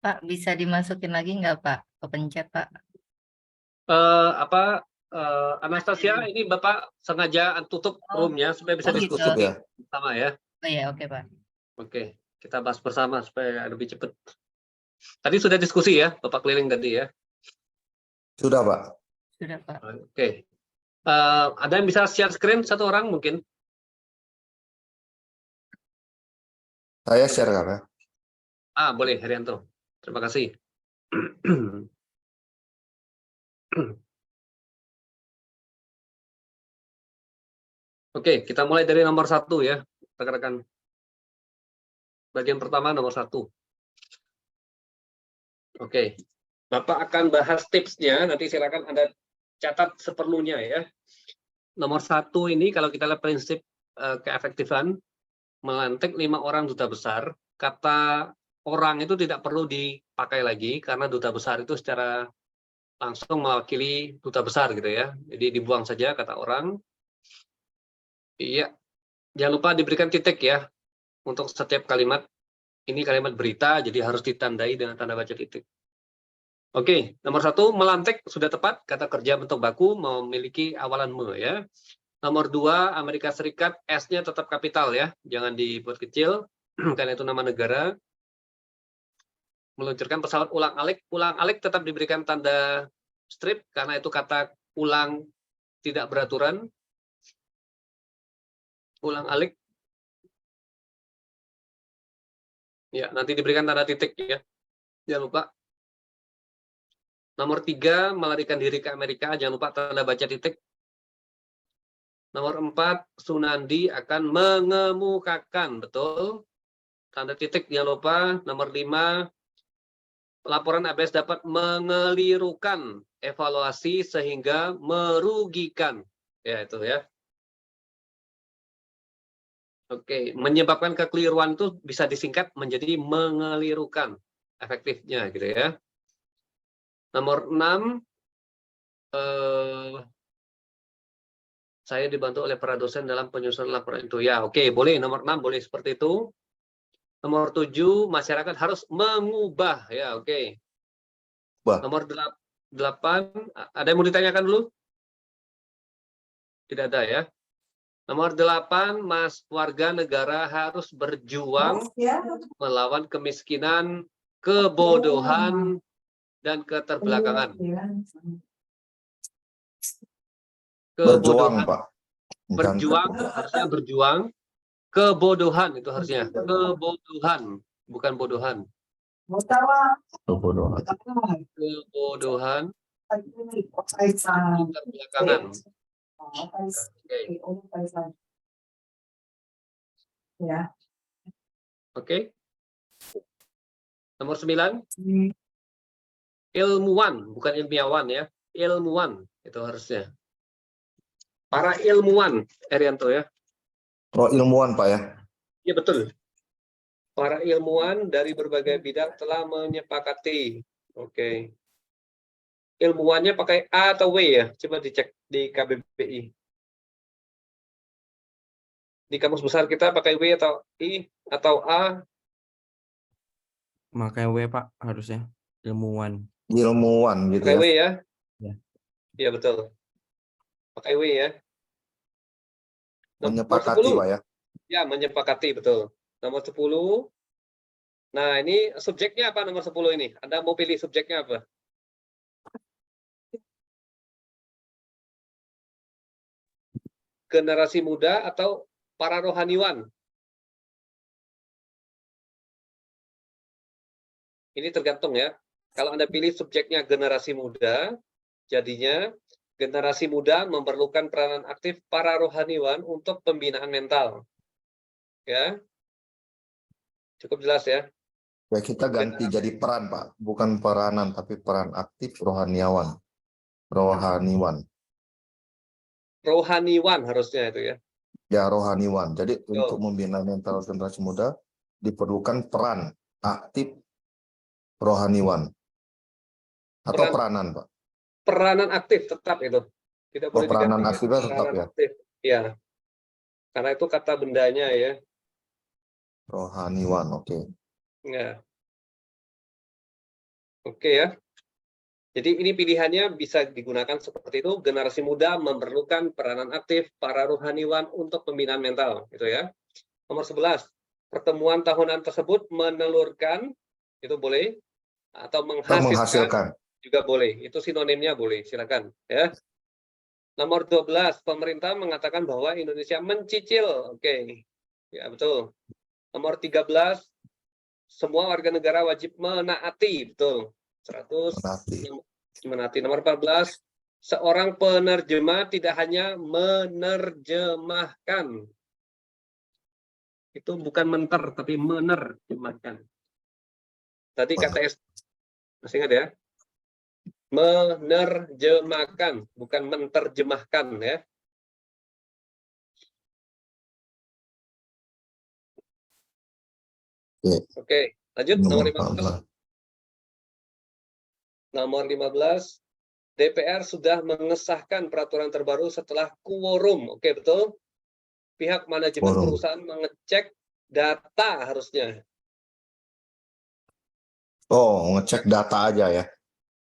Pak, bisa dimasukin lagi nggak Pak? Kepencet Pak. Anastasia, ini Bapak sengaja tutup roomnya supaya bisa Oh gitu. diskusi Tutup ya. bersama ya. Oh ya, oke Pak. Oke, kita bahas bersama supaya lebih cepat. Tadi sudah diskusi ya, Bapak keliling tadi ya. Sudah, Pak. Sudah Pak. Oke. Ada yang bisa share screen satu orang mungkin? Saya share, Kak. Boleh, Herianto. Terima kasih. Oke, kita mulai dari nomor 1 ya, rekan-rekan. Bagian pertama nomor 1. Oke, Bapak akan bahas tipsnya, nanti silakan Anda catat seperlunya ya. Nomor 1 ini kalau kita lihat prinsip keefektifan, melantik 5 orang duta besar, kata orang itu tidak perlu dipakai lagi, karena duta besar itu secara langsung mewakili duta besar gitu ya. Jadi dibuang saja kata orang. Iya, jangan lupa diberikan titik ya untuk setiap kalimat. Ini kalimat berita, jadi harus ditandai dengan tanda baca titik. Oke, nomor 1, melantik sudah tepat, kata kerja bentuk baku memiliki awalan me ya. Nomor 2, Amerika Serikat, S-nya tetap kapital ya, jangan dibuat kecil, karena itu nama negara. Meluncurkan pesawat ulang-alik tetap diberikan tanda strip, karena itu kata ulang tidak beraturan. Ulang-alik. Ya, nanti diberikan tanda titik ya. Jangan lupa. Nomor 3, melarikan diri ke Amerika, jangan lupa tanda baca titik. Nomor 4, Sunandi akan mengemukakan, betul. Tanda titik, jangan lupa. Nomor 5, laporan ABS dapat mengelirukan evaluasi sehingga merugikan. Ya, itu ya. Oke, menyebabkan kekeliruan itu bisa disingkat menjadi mengelirukan efektifnya gitu ya. Nomor 6, saya dibantu oleh para dosen dalam penyusunan laporan itu. Ya, oke, boleh. Nomor 6 boleh seperti itu. Nomor 7, masyarakat harus mengubah. Ya, oke. Nomor 8, ada yang mau ditanyakan dulu? Tidak ada ya. Nomor 8, warga negara harus berjuang melawan kemiskinan, kebodohan, dan keterbelakangan. Berjuang, Pak. Berjuang, harusnya berjuang. Kebodohan itu harusnya. Kebodohan, bukan bodohan. Kebodohan. Kebodohan. Keterbelakangan. Oke. Nomor 9. Ilmuwan, bukan ilmiawan ya. Ilmuwan itu harusnya. Para ilmuwan, Herianto ya. Oh, ilmuwan, Pak ya. Iya betul. Para ilmuwan dari berbagai bidang telah menyepakati. Oke. Ilmuwannya pakai A atau W ya? Coba dicek di KBBI. Di kamus besar kita pakai W atau I atau A? Pakai W, Pak, harusnya. Ilmuwan. Ilmuwan gitu Pakai ya. W ya? Ya. Iya betul. Pakai W ya. Menyepakati, Pak ya. Ya, menyepakati betul. Nomor 10. Nah, ini subjeknya apa nomor 10 ini? Anda mau pilih subjeknya apa? Generasi muda atau para rohaniwan? Ini tergantung ya. Kalau Anda pilih subjeknya generasi muda, jadinya generasi muda memerlukan peranan aktif para rohaniwan untuk pembinaan mental. Ya. Cukup jelas ya. Ya, kita ganti jadi peran, Pak. Bukan peranan, tapi peran aktif rohaniawan. Rohaniwan. Rohaniwan harusnya itu ya. Ya, rohaniwan. Jadi untuk membina mental generasi muda diperlukan peran aktif rohaniwan. Atau peranan, Pak? Peranan aktif tetap itu. Tidak boleh peranan diganti. aktifnya tetap ya? Aktif. Ya. Karena itu kata bendanya ya. Rohaniwan, oke. Ya. Oke ya. Jadi ini pilihannya bisa digunakan seperti itu. Generasi muda memerlukan peranan aktif para rohaniwan untuk pembinaan mental, gitu ya. Nomor 11, pertemuan tahunan tersebut menelurkan, itu boleh, atau menghasilkan juga boleh. Itu sinonimnya boleh, silakan ya. Nomor 12, pemerintah mengatakan bahwa Indonesia mencicil. Oke. Ya, betul. Nomor 13, semua warga negara wajib menaati, betul. 100 menaati. Nomor 14, seorang penerjemah tidak hanya menerjemahkan. Itu bukan menter, tapi menerjemahkan. Tadi KTS, masih ingat ya? Menerjemahkan, bukan menterjemahkan ya. Oke, lanjut nomor 15. Nomor 15, DPR sudah mengesahkan peraturan terbaru setelah quorum. Oke, betul. Pihak manajemen perusahaan mengecek data harusnya. Oh, ngecek data aja ya.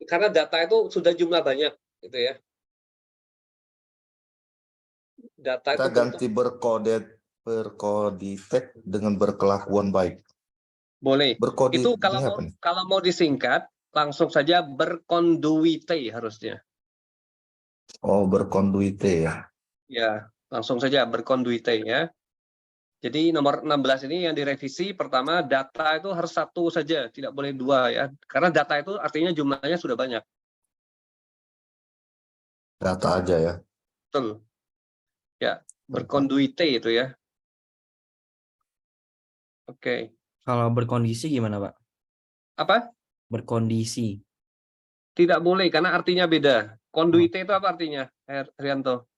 Karena data itu sudah jumlah banyak, gitu ya. Data Kita itu ganti berkoditek dengan berkelakuan baik. boleh. Berkode Itu kalau mau disingkat, langsung saja berkonduite harusnya. Oh, berkonduite ya. Ya, langsung saja berkonduite ya. Jadi nomor 16 ini yang direvisi, pertama data itu harus satu saja, tidak boleh dua ya. Karena data itu artinya jumlahnya sudah banyak. Data aja ya. Betul. Ya, berkonduite itu ya. Oke. Kalau berkondisi gimana, Pak? Apa? Berkondisi. Tidak boleh karena artinya beda. Konduite itu apa artinya, Rianto?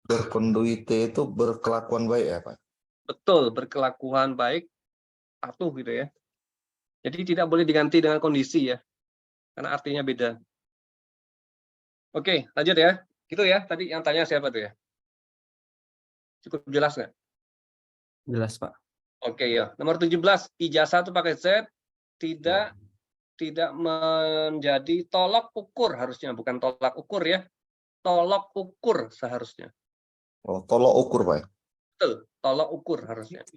Berkonduite itu berkelakuan baik ya, Pak? Betul, berkelakuan baik, patuh gitu ya. Jadi tidak boleh diganti dengan kondisi ya, karena artinya beda. Oke, lanjut ya. Gitu ya, tadi yang tanya siapa tuh ya? Cukup jelas nggak? Jelas, Pak. Oke ya. Nomor 17, ijazah itu pakai Z, tidak menjadi tolok ukur harusnya, bukan tolak ukur ya. Tolok ukur seharusnya. Oh, tolok ukur, Pak. Betul, tolok ukur harusnya.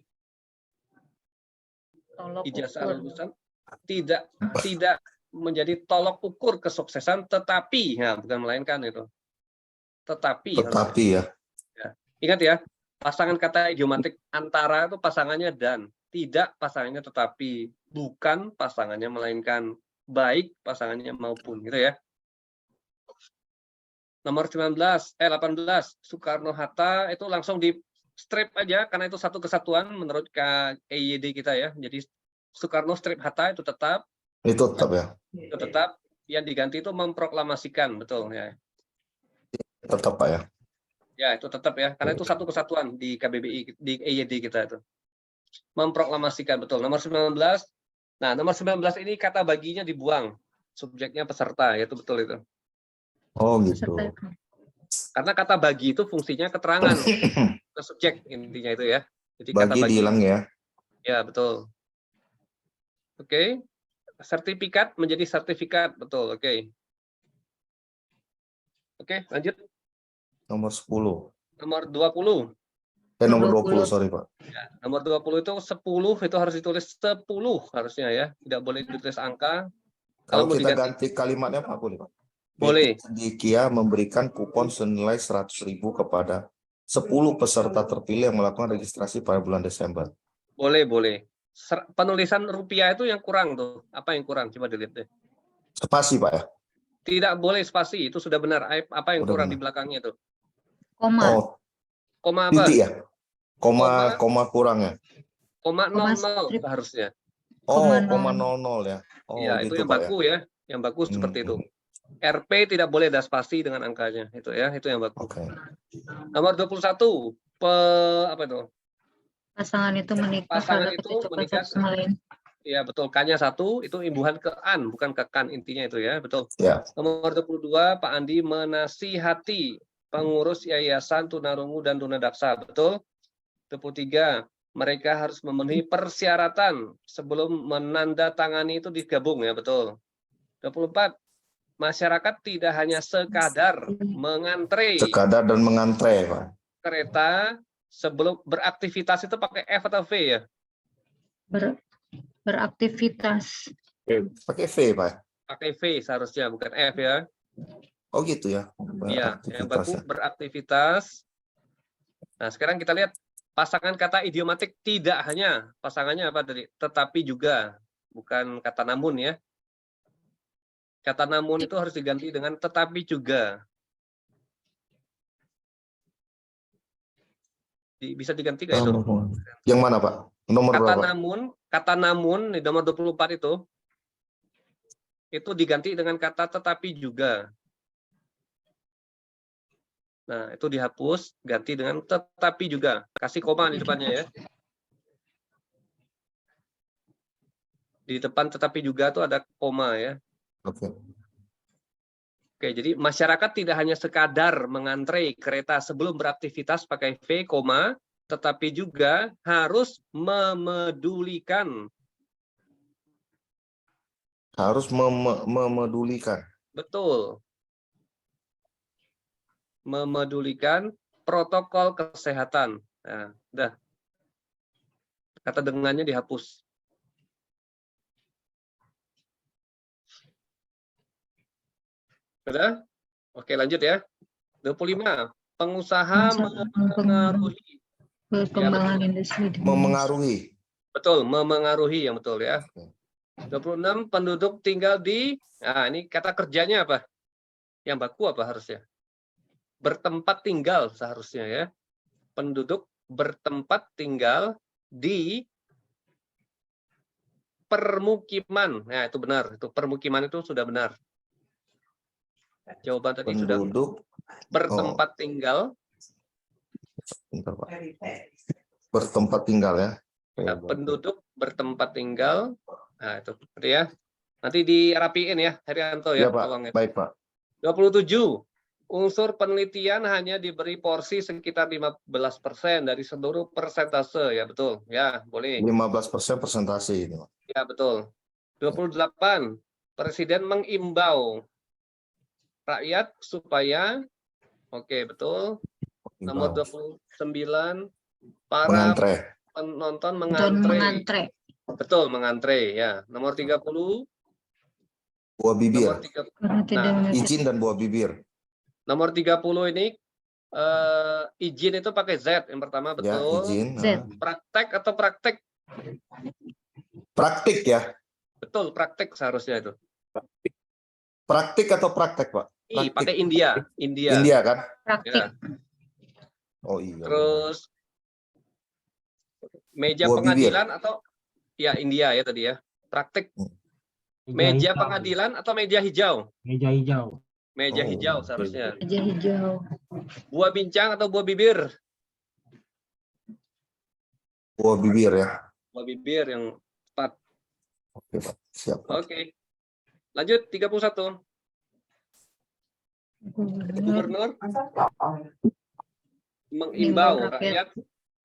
Tolok Ijazah ukur. lulusan tidak menjadi tolok ukur kesuksesan, tetapi ya bukan melainkan itu. Tetapi ya. Ya. Ingat ya, pasangan kata idiomatik antara itu pasangannya dan, tidak pasangannya tetapi, bukan pasangannya melainkan, baik pasangannya maupun gitu ya. Nomor 18 Soekarno-Hatta itu langsung di strip aja karena itu satu kesatuan menurut KEYD kita ya. Jadi Soekarno strip Hatta itu tetap. Itu tetap ya. Itu tetap. Yang diganti itu memproklamasikan, betul ya. Tetap Pak ya. Ya, itu tetap ya, karena itu satu kesatuan di KBBI, di EYD kita itu. Memproklamasikan, betul. Nomor 19. Nah, nomor 19 ini kata baginya dibuang. Subjeknya peserta, ya itu betul itu. Oh gitu. Karena kata bagi itu fungsinya keterangan ke subjek intinya itu ya. Jadi kata bagi dihilang ya. Ya, betul. Oke. Sertifikat menjadi sertifikat, betul. Oke. Oke, lanjut. Nomor 10. Nomor 20. Nomor 20, sorry Pak. Ya, nomor 20 itu 10 itu harus ditulis 10 harusnya ya. Tidak boleh ditulis angka. Kalau kita ganti kalimatnya Pak boleh Pak? Boleh. Dikia memberikan kupon senilai 100.000 kepada 10 peserta terpilih yang melakukan registrasi pada bulan Desember. Boleh, boleh. Penulisan rupiah itu yang kurang tuh. Apa yang kurang? Coba dilihat deh. Spasi Pak ya? Tidak boleh spasi, itu sudah benar. Apa yang kurang di belakangnya itu? Koma. Oh, koma apa? titik ya? Koma kurang ya? Koma 00 harusnya. Oh, koma 00 ya? Oh, ya, gitu, itu yang Pak, baku ya. Yang bagus seperti itu. RP tidak boleh ada spasi dengan angkanya. Itu ya, itu yang baku. Okay. Nomor 21. Apa itu? Pasangan itu menikah. Pasangan itu menikah. Ya, betul. K-nya 1, itu imbuhan ke an, bukan ke kan intinya itu ya, betul. Ya. Nomor 22, Pak Andi menasihati pengurus yayasan tunarungu dan tunadaksa, betul. 23, mereka harus memenuhi persyaratan sebelum menandatangani itu digabung ya, betul. 24. Masyarakat tidak hanya sekadar mengantre Sekadar dan mengantre, Pak. kereta sebelum beraktivitas, itu pakai F atau V ya? Beraktivitas. Pakai V, Pak. Pakai V seharusnya, bukan F ya. Oh gitu ya. Iya, yang Beraktivitas baku ya. beraktivitas. Nah, sekarang kita lihat pasangan kata idiomatik tidak hanya, pasangannya apa tadi? Tetapi juga, bukan kata namun ya. Kata namun itu harus diganti dengan tetapi juga. Bisa diganti nggak itu? Yang mana, Pak? Nomor berapa? Kata namun di nomor 24 itu diganti dengan kata tetapi juga. Nah, itu dihapus, ganti dengan tetapi juga. Kasih koma di depannya ya. Di depan tetapi juga tuh ada koma ya. Oke. Oke, jadi masyarakat tidak hanya sekadar mengantre kereta sebelum beraktivitas pakai V, tetapi juga harus memedulikan. Harus memedulikan. Betul. Memedulikan protokol kesehatan. Nah, udah. Kata dengannya dihapus. Sudah? Oke, lanjut ya. 25. Pengusaha mengaruhi Perkembangan industri. Memengaruhi. Betul, memengaruhi yang betul ya. 26. Penduduk tinggal di, nah ini kata kerjanya apa? Yang baku apa harusnya? Bertempat tinggal seharusnya ya. Penduduk bertempat tinggal di permukiman. Nah, itu benar. Itu permukiman itu sudah benar. Jawaban tadi Penduduk sudah bertempat tinggal. Bentar, Pak. Bertempat tinggal ya. Nah, penduduk bertempat tinggal. Nah, itu berarti ya. Nanti dirapiin ya, Herianto ya. Ya, Pak. Tolong ya. Baik, Pak. 27. Unsur penelitian hanya diberi porsi sekitar 15% dari seluruh persentase. Ya, betul. Ya, boleh. 15% persentase ini, Pak. Ya, betul. 28. Presiden mengimbau rakyat supaya, oke, betul. Nomor 29. Para Mengantre. penonton Mengantre. mengantre. Betul, mengantre ya. Nomor 30. Buah bibir. Nomor 30. Nah, Izin dan buah bibir. nomor 30 ini izin itu pakai Z yang pertama, betul. Ya, izin. Praktek atau praktek? Praktik ya. Betul, praktek seharusnya itu. Praktik atau praktek, Pak? I, pakai India. India kan? Praktik. Ya. Oh iya. Terus meja Buah pengadilan atau ya India ya tadi ya. Praktek. Meja hijau. pengadilan atau meja hijau? Meja hijau. Meja Oh, hijau oke. seharusnya. Meja hijau. Buah bincang atau buah bibir? Buah bibir ya. Buah bibir yang tepat. Oke, Pak. Siap, Pak. Oke. Lanjut 31. Gubernur mengimbau rakyat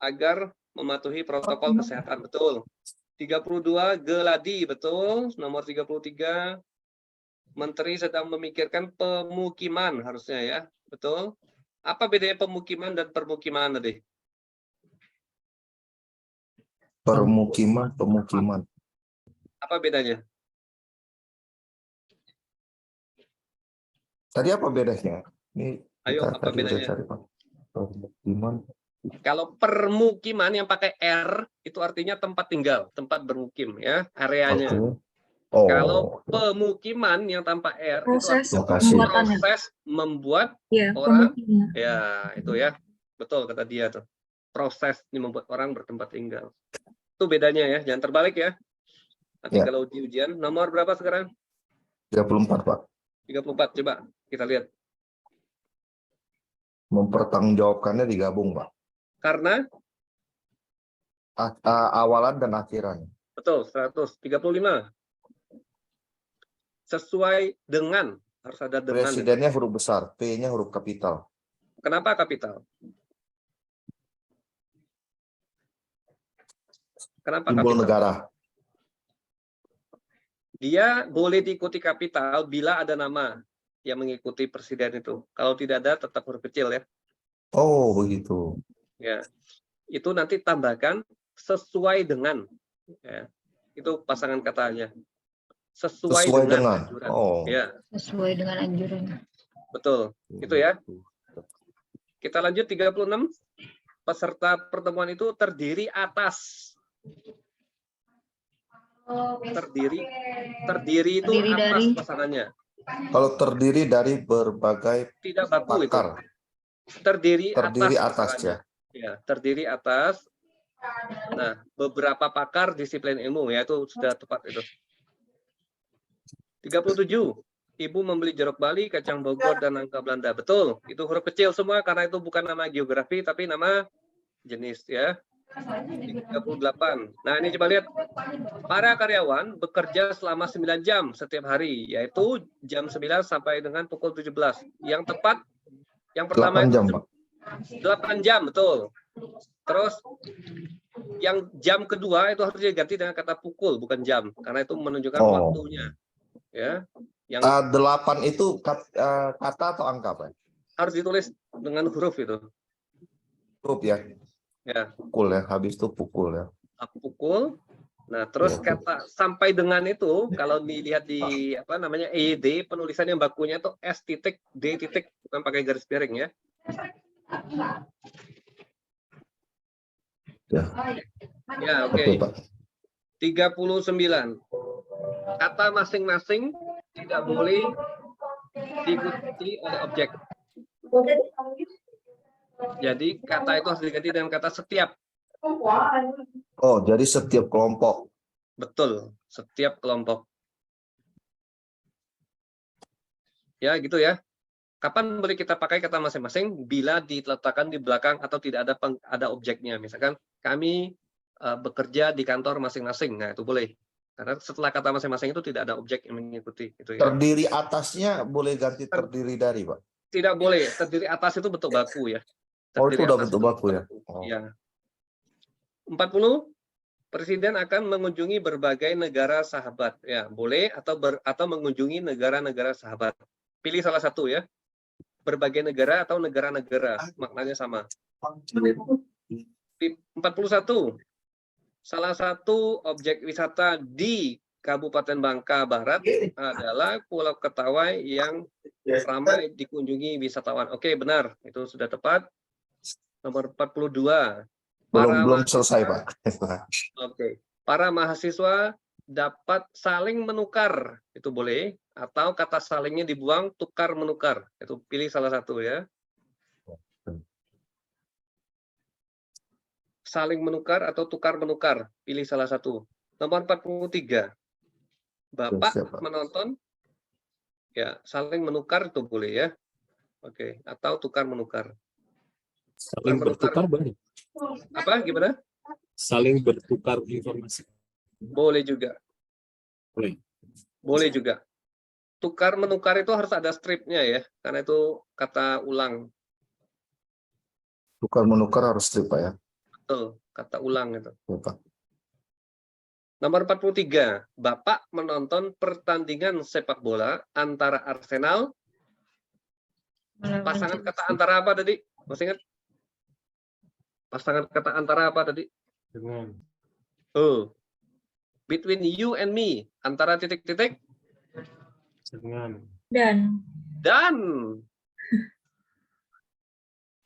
agar mematuhi protokol kesehatan, betul. 32 geladi, betul. Nomor 33 Menteri sedang memikirkan pemukiman harusnya ya, betul. Apa bedanya pemukiman dan permukiman tadi? Pemukiman. Apa bedanya? Tadi apa bedanya? Ini Ayo, kita apa tadi udah bedanya? cari, Pak. Pemukiman. Kalau permukiman yang pakai R itu artinya tempat tinggal, tempat bermukim ya, areanya. Oke. Oh, Kalau pemukiman yang tanpa R Proses itu artinya proses membuat orang ya itu ya. Betul kata dia tuh. Proses ini membuat orang bertempat tinggal. Itu bedanya ya, jangan terbalik ya. Nanti Ya. kalau ujian nomor berapa sekarang? 34, Pak. 34 coba kita lihat. Mempertanggungjawabkannya digabung, Pak. Karena Awalan dan akhiran. betul 135. Sesuai dengan, harus ada dengan. Presidennya huruf besar, P-nya huruf kapital. Kenapa kapital? Kenapa Simbol kapital? negara. Dia boleh diikuti kapital bila ada nama yang mengikuti presiden itu. Kalau tidak ada, tetap huruf kecil ya. Oh, begitu. Ya, itu nanti tambahkan sesuai dengan. Ya, itu pasangan katanya. Sesuai dengan anjuran. Oh. Ya, Sesuai dengan anjuran. betul. Itu ya. Kita lanjut 36. Peserta pertemuan itu terdiri atas. Terdiri itu Terdiri atas dari. pasangannya. Kalau terdiri dari berbagai Tidak baku itu. pakar. Terdiri Atas pasangannya. Ya, terdiri atas. Nah, beberapa pakar disiplin ilmu ya, itu sudah tepat itu. 37. Ibu membeli jeruk Bali, kacang Bogor, dan nangka Belanda. Betul, itu huruf kecil semua karena itu bukan nama geografi tapi nama jenis ya. 38. Nah, ini coba lihat. Para karyawan bekerja selama 9 jam setiap hari, yaitu jam 9 sampai dengan pukul 17. Yang tepat, yang pertama 8 itu jam, Pak. 8 jam, betul. Terus yang jam kedua itu harus diganti dengan kata pukul, bukan jam, karena itu menunjukkan waktunya. Ya, yang 8 itu kata atau angka, Pak? harus ditulis dengan huruf itu. Huruf ya. Ya. Pukul ya, habis itu pukul ya. Pukul. Nah, terus kata sampai dengan itu kalau dilihat di apa namanya EYD, penulisan yang bakunya itu S titik D titik, bukan pakai garis miring ya. Ya, oke. 39. Kata masing-masing tidak boleh diikuti oleh objek. Jadi kata itu harus diganti dengan kata setiap. Oh, jadi setiap kelompok. Betul, setiap kelompok. Ya, gitu ya. Kapan boleh kita pakai kata masing-masing? Bila diletakkan di belakang atau tidak ada objeknya. Misalkan kami bekerja di kantor masing-masing. Nah, itu boleh. Karena setelah kata masing-masing itu tidak ada objek yang mengikuti. Itu ya. Terdiri atasnya boleh ganti terdiri dari, Pak? Tidak boleh. Terdiri atas itu bentuk baku ya. Oh, itu udah bentuk baku ya? Oh. Ya. 40. Presiden akan mengunjungi berbagai negara sahabat. Ya, boleh atau mengunjungi negara-negara sahabat. Pilih salah satu ya. Berbagai negara atau negara-negara. Maknanya sama. 41. Salah satu objek wisata di Kabupaten Bangka Barat adalah Pulau Ketawai yang ramai dikunjungi wisatawan. Oke, benar. Itu sudah tepat. Nomor 42. Belum selesai, Pak. Oke. Para mahasiswa dapat saling menukar. Itu boleh. Atau kata salingnya dibuang, tukar menukar. Itu pilih salah satu ya. Saling menukar atau tukar menukar. Pilih salah satu. Nomor 43. Bapak menonton. Ya, saling menukar itu boleh ya. Oke. Atau tukar menukar. Saling bertukar boleh. Apa? Gimana? Saling bertukar informasi. Boleh juga. Boleh. Boleh juga. Tukar menukar itu harus ada stripnya ya, karena itu kata ulang. Tukar menukar harus strip, Pak ya? Betul, kata ulang itu. Ya, Pak. Nomor 43. Bapak menonton pertandingan sepak bola antara Arsenal. Pasangan kata antara apa tadi? Masih ingat? Pasangan kata antara apa tadi? Dengan. Oh. Between you and me. Antara titik-titik. Dengan. Dan.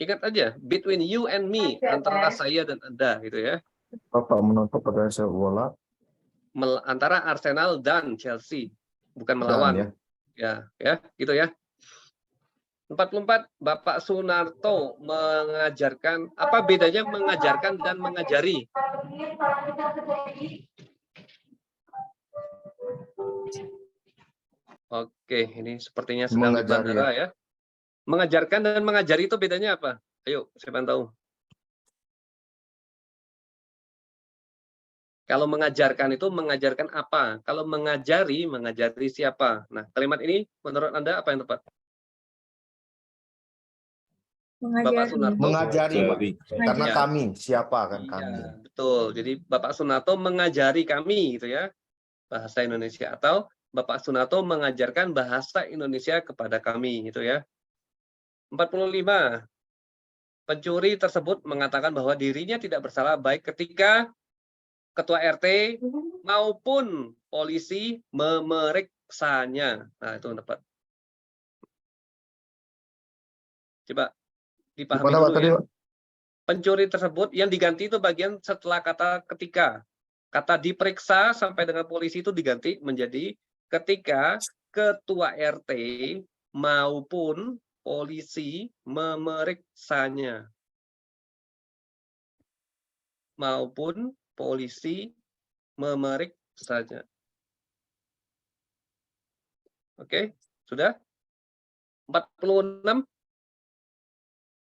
Ingat aja. Between you and me. Antara saya dan Anda. Gitu ya. Bapak menonton pertandingan sepak bola. Antara Arsenal dan Chelsea. Bukan melawan. Ya, gitu ya. 44. Bapak Sunarto mengajarkan, apa bedanya mengajarkan dan mengajari? Oke, ini sepertinya sedang di bandara ya. Mengajarkan dan mengajari itu bedanya apa? Ayo, siapa yang tahu? Kalau mengajarkan itu mengajarkan apa? Kalau mengajari siapa? Nah, kalimat ini menurut Anda apa yang tepat? Bapak Sunarto Mengajari, Pak. Karena Ya. kami, siapa kan Iya, kami. betul. Jadi Bapak Sunarto mengajari kami gitu ya bahasa Indonesia, atau Bapak Sunarto mengajarkan bahasa Indonesia kepada kami gitu ya. 45. Pencuri tersebut mengatakan bahwa dirinya tidak bersalah baik ketika ketua RT maupun polisi memeriksanya. Nah, itu tepat. Coba dipahami Gimana, Pak, dulu tadi, ya. Pak? Pencuri tersebut yang diganti itu bagian setelah kata ketika. Kata diperiksa sampai dengan polisi itu diganti menjadi ketika ketua RT maupun polisi memeriksanya. Maupun polisi memeriksanya. Oke, sudah? 46.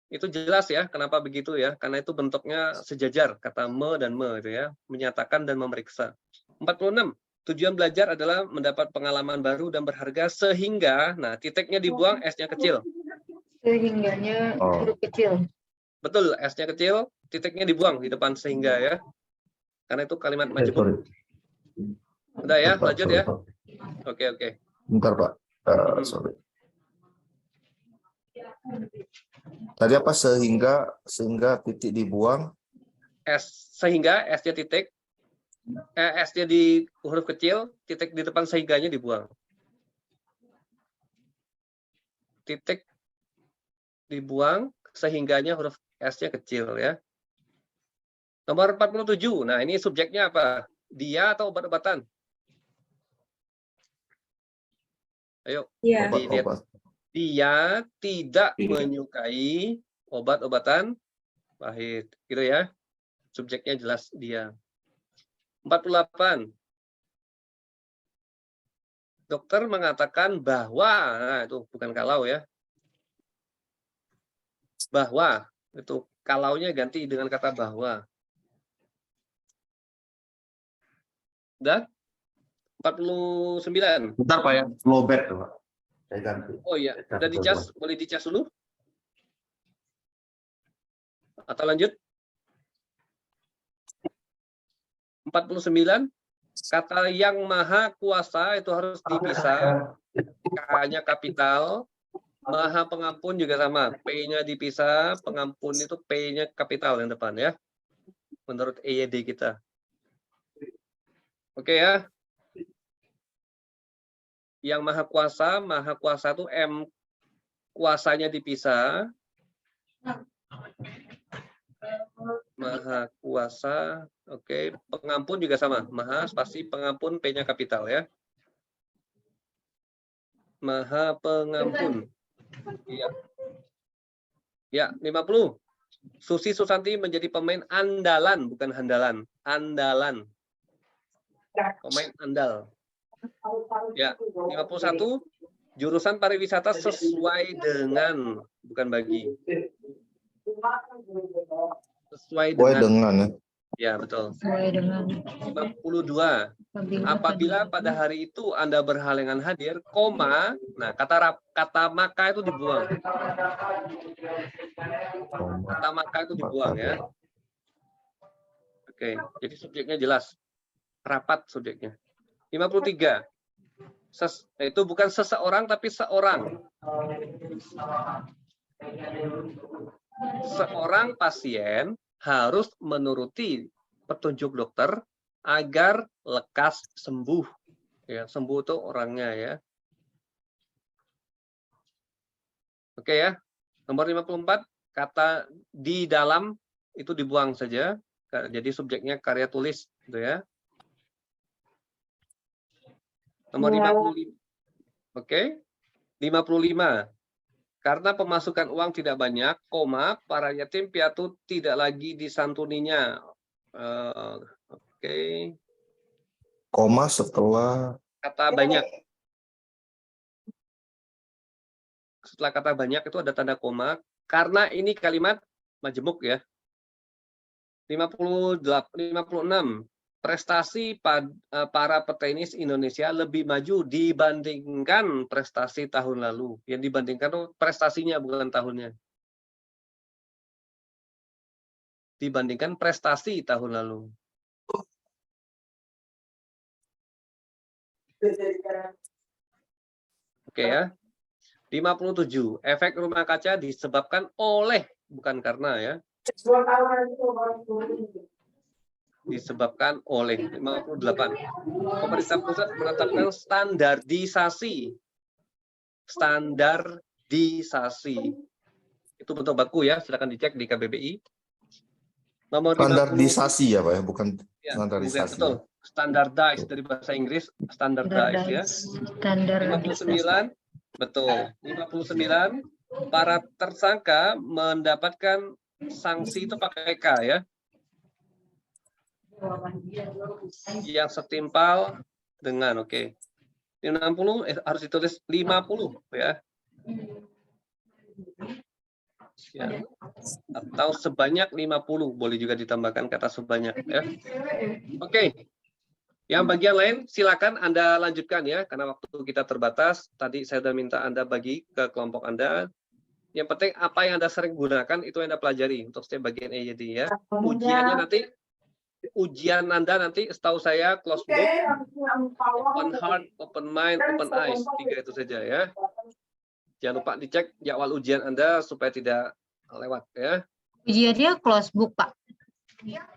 Itu jelas ya, kenapa begitu ya? Karena itu bentuknya sejajar, kata me dan me itu ya, menyatakan dan memeriksa. 46. Tujuan belajar adalah mendapat pengalaman baru dan berharga sehingga, nah titiknya dibuang, S-nya kecil. Sehingganya huruf kecil. Betul, S-nya kecil, titiknya dibuang di depan sehingga ya. Karena itu kalimat majemuk. Udah ya, Pak, lanjut sorry, ya. Pak. Oke. Bentar, Pak. Sorry. Tadi apa sehingga titik dibuang? Sehingga S-nya titik, S-nya di huruf kecil, titik di depan sehingganya dibuang. Titik dibuang, sehingganya huruf S-nya kecil ya. Nomor 47. Nah, ini subjeknya apa? Dia atau obat-obatan? Ayo, Iya. dilihat. Dia tidak menyukai obat-obatan pahit. Gitu ya. Subjeknya jelas dia. 48. Dokter mengatakan bahwa, nah itu bukan kalau ya. Bahwa, itu kalaunya ganti dengan kata bahwa. Udah? 49. Bentar, Pak ya. Lowbat, Pak. Saya ganti. Oh iya, udah dicas, boleh dicas dulu? Atau lanjut? 49. Kata yang maha kuasa itu harus dipisah. K-nya kapital. Maha pengampun juga sama. P-nya dipisah. Pengampun itu P-nya kapital yang depan ya. Menurut EYD kita. Oke ya. Yang maha kuasa itu M kuasanya dipisah. Maha kuasa, oke. Pengampun juga sama. Maha spasi pengampun, P-nya kapital ya. Maha pengampun. Iya. Ya, 50. Susi Susanti menjadi pemain andalan, bukan handalan. Andalan. Pemain andal. Ya, 51. Jurusan pariwisata sesuai dengan, bukan bagi. Sesuai dengan. Ya. Ya, betul. Sesuai dengan. 52. Apabila pada hari itu Anda berhalangan hadir, koma, nah kata maka itu dibuang. Kata maka itu dibuang ya. Oke, jadi subjeknya jelas. Rapat subjeknya. 53. Itu bukan seseorang tapi seorang. Seorang pasien harus menuruti petunjuk dokter agar lekas sembuh. Ya, sembuh itu orangnya ya. Oke ya. Nomor 54, kata di dalam itu dibuang saja. Jadi subjeknya karya tulis gitu ya. Nomor 55. Oke. 55. Karena pemasukan uang tidak banyak, koma, para yatim piatu tidak lagi disantuninya. Oke. Koma setelah Kata banyak. Setelah kata banyak itu ada tanda koma. Karena ini kalimat majemuk ya. 56. Prestasi para petenis Indonesia lebih maju dibandingkan prestasi tahun lalu. Yang dibandingkan itu prestasinya bukan tahunnya. dibandingkan prestasi tahun lalu. Oke ya. 57. Efek rumah kaca disebabkan oleh, bukan karena ya. Disebabkan oleh. 58. Pemerintah pusat menetapkan standarisasi. Standarisasi. Itu bentuk baku ya, silakan dicek di KBBI. Nomor 50. Standarisasi ya Pak ya, bukan Ya, standarisasi. betul. Standardized dari bahasa Inggris, standardized ya. 59, betul. 59, para tersangka mendapatkan sanksi itu pakai K ya. Yang setimpal dengan, oke. 60 harus ditulis 50 ya. Ya. Atau sebanyak 50, boleh juga ditambahkan kata sebanyak ya. Oke. Yang bagian lain silakan Anda lanjutkan ya, karena waktu kita terbatas. Tadi saya sudah minta Anda bagi ke kelompok Anda. Yang penting apa yang Anda sering gunakan itu Anda pelajari untuk setiap bagian EYD ya. Ujiannya nanti, ujian Anda nanti setahu saya close book, open heart, open mind, open eyes, 3 itu saja ya. Jangan lupa dicek jadwal ujian Anda supaya tidak lewat ya. Ujiannya close book, Pak.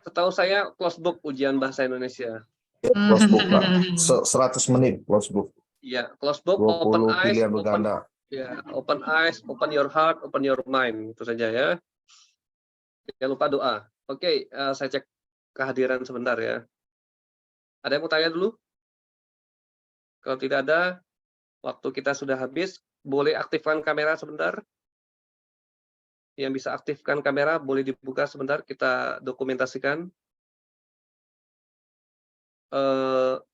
Setahu saya close book ujian bahasa Indonesia. Close book Pak. 100 menit close book. Iya, close book, open 20 eyes, pilihan open, berganda. ya, open eyes, open your heart, open your mind, itu saja ya. Jangan lupa doa. Oke, saya cek kehadiran sebentar ya. Ada yang mau tanya dulu? Kalau tidak ada, waktu kita sudah habis. Boleh aktifkan kamera sebentar. Yang bisa aktifkan kamera boleh dibuka sebentar, kita dokumentasikan.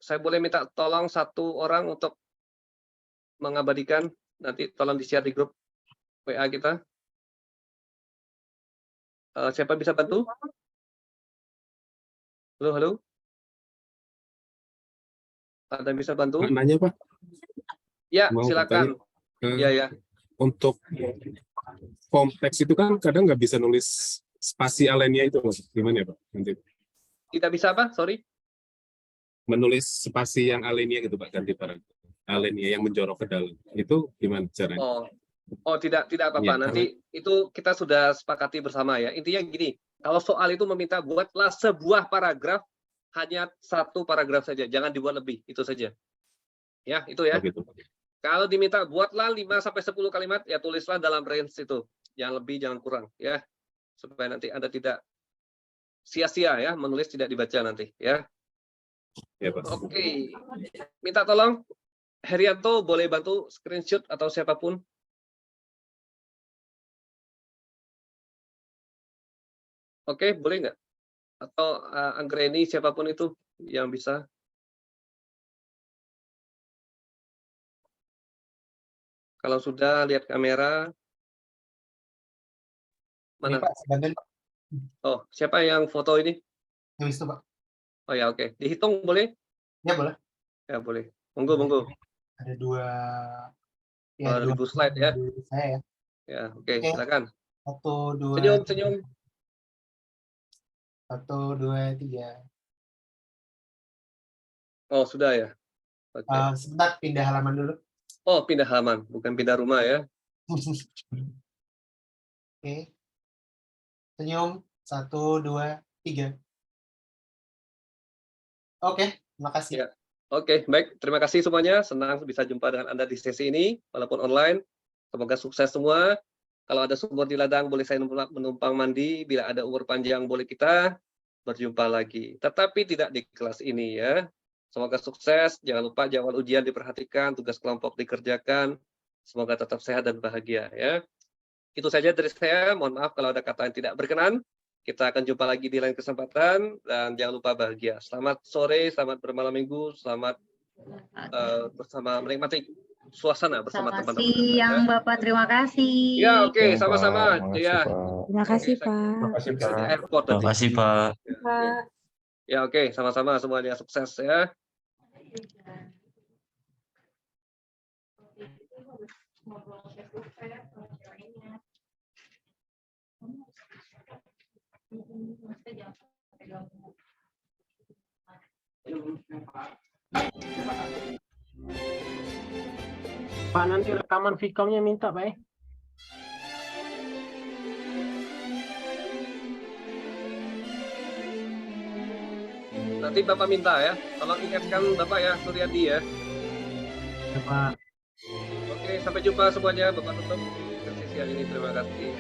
Saya boleh minta tolong satu orang untuk mengabadikan, nanti tolong di-share di grup WA kita. Siapa bisa bantu? Halo, halo? Ada yang bisa bantu? Nanya Pak, Ya, mau silakan. bertanya. Ya, ya. Untuk kompleks itu kan kadang nggak bisa nulis spasi alinea itu, Mas. Gimana ya Pak? Nanti Tidak bisa apa? Sorry. menulis spasi yang alinea gitu Pak, ganti paragraf. Alinea yang menjorok ke dalam. Itu gimana caranya? Oh, tidak apa-apa. Ya, Nanti itu kita sudah sepakati bersama ya. Intinya gini, kalau soal itu meminta buatlah sebuah paragraf, hanya satu paragraf saja, jangan dibuat lebih, itu saja. Ya, itu ya. Gitu. Kalau diminta buatlah 5-10 kalimat, ya tulislah dalam range itu. Jangan lebih, jangan kurang ya. Supaya nanti Anda tidak sia-sia ya, menulis tidak dibaca nanti ya. Ya, Pak. Oke. Minta tolong Herianto boleh bantu screenshot atau siapapun. Oke, boleh nggak? Atau Anggreni, siapapun itu yang bisa. Kalau sudah lihat kamera. Mana? Ini, Pak, sebentar, Pak. Oh, siapa yang foto ini? Yang itu, Pak. Oh ya, oke. Dihitung boleh? Ya, boleh. Ya, boleh. Monggo, monggo. Ada 2 ya, Oh, 2 slide ya. saya ya. Ya, oke, silakan. 1, 2, Senyum. 1, 2, 3. Oh, sudah ya. Oke. Sebentar, pindah halaman dulu. Oh, pindah halaman, bukan pindah rumah ya. Oke. Senyum. 1, 2, 3. Oke, terima kasih. Ya. Oke, baik. Terima kasih semuanya. Senang bisa jumpa dengan Anda di sesi ini, walaupun online. Semoga sukses semua. Kalau ada sumur di ladang, boleh saya menumpang mandi. Bila ada umur panjang, boleh kita berjumpa lagi. Tetapi tidak di kelas ini ya. Semoga sukses. Jangan lupa jadwal ujian diperhatikan, tugas kelompok dikerjakan. Semoga tetap sehat dan bahagia ya. Itu saja dari saya. Mohon maaf kalau ada kata yang tidak berkenan. Kita akan jumpa lagi di lain kesempatan dan jangan lupa bahagia. Selamat sore, selamat bermalam minggu, selamat bersama menikmati suasana bersama teman-teman. Siang Bapak, terima kasih. Ya, oke, sama-sama. Ya. Terima kasih, Pak. Terima kasih Pak. Terima kasih Pak. Ya, oke, sama-sama semuanya sukses ya. Pak, nanti rekaman Vcom-nya minta, Pak, ya? Nanti Bapak minta ya. Tolong ingatkan Bapak ya, Suryadi ya. Ya, Pak. Oke, sampai jumpa semuanya. Bapak tutup sesi siang ini. Terima kasih.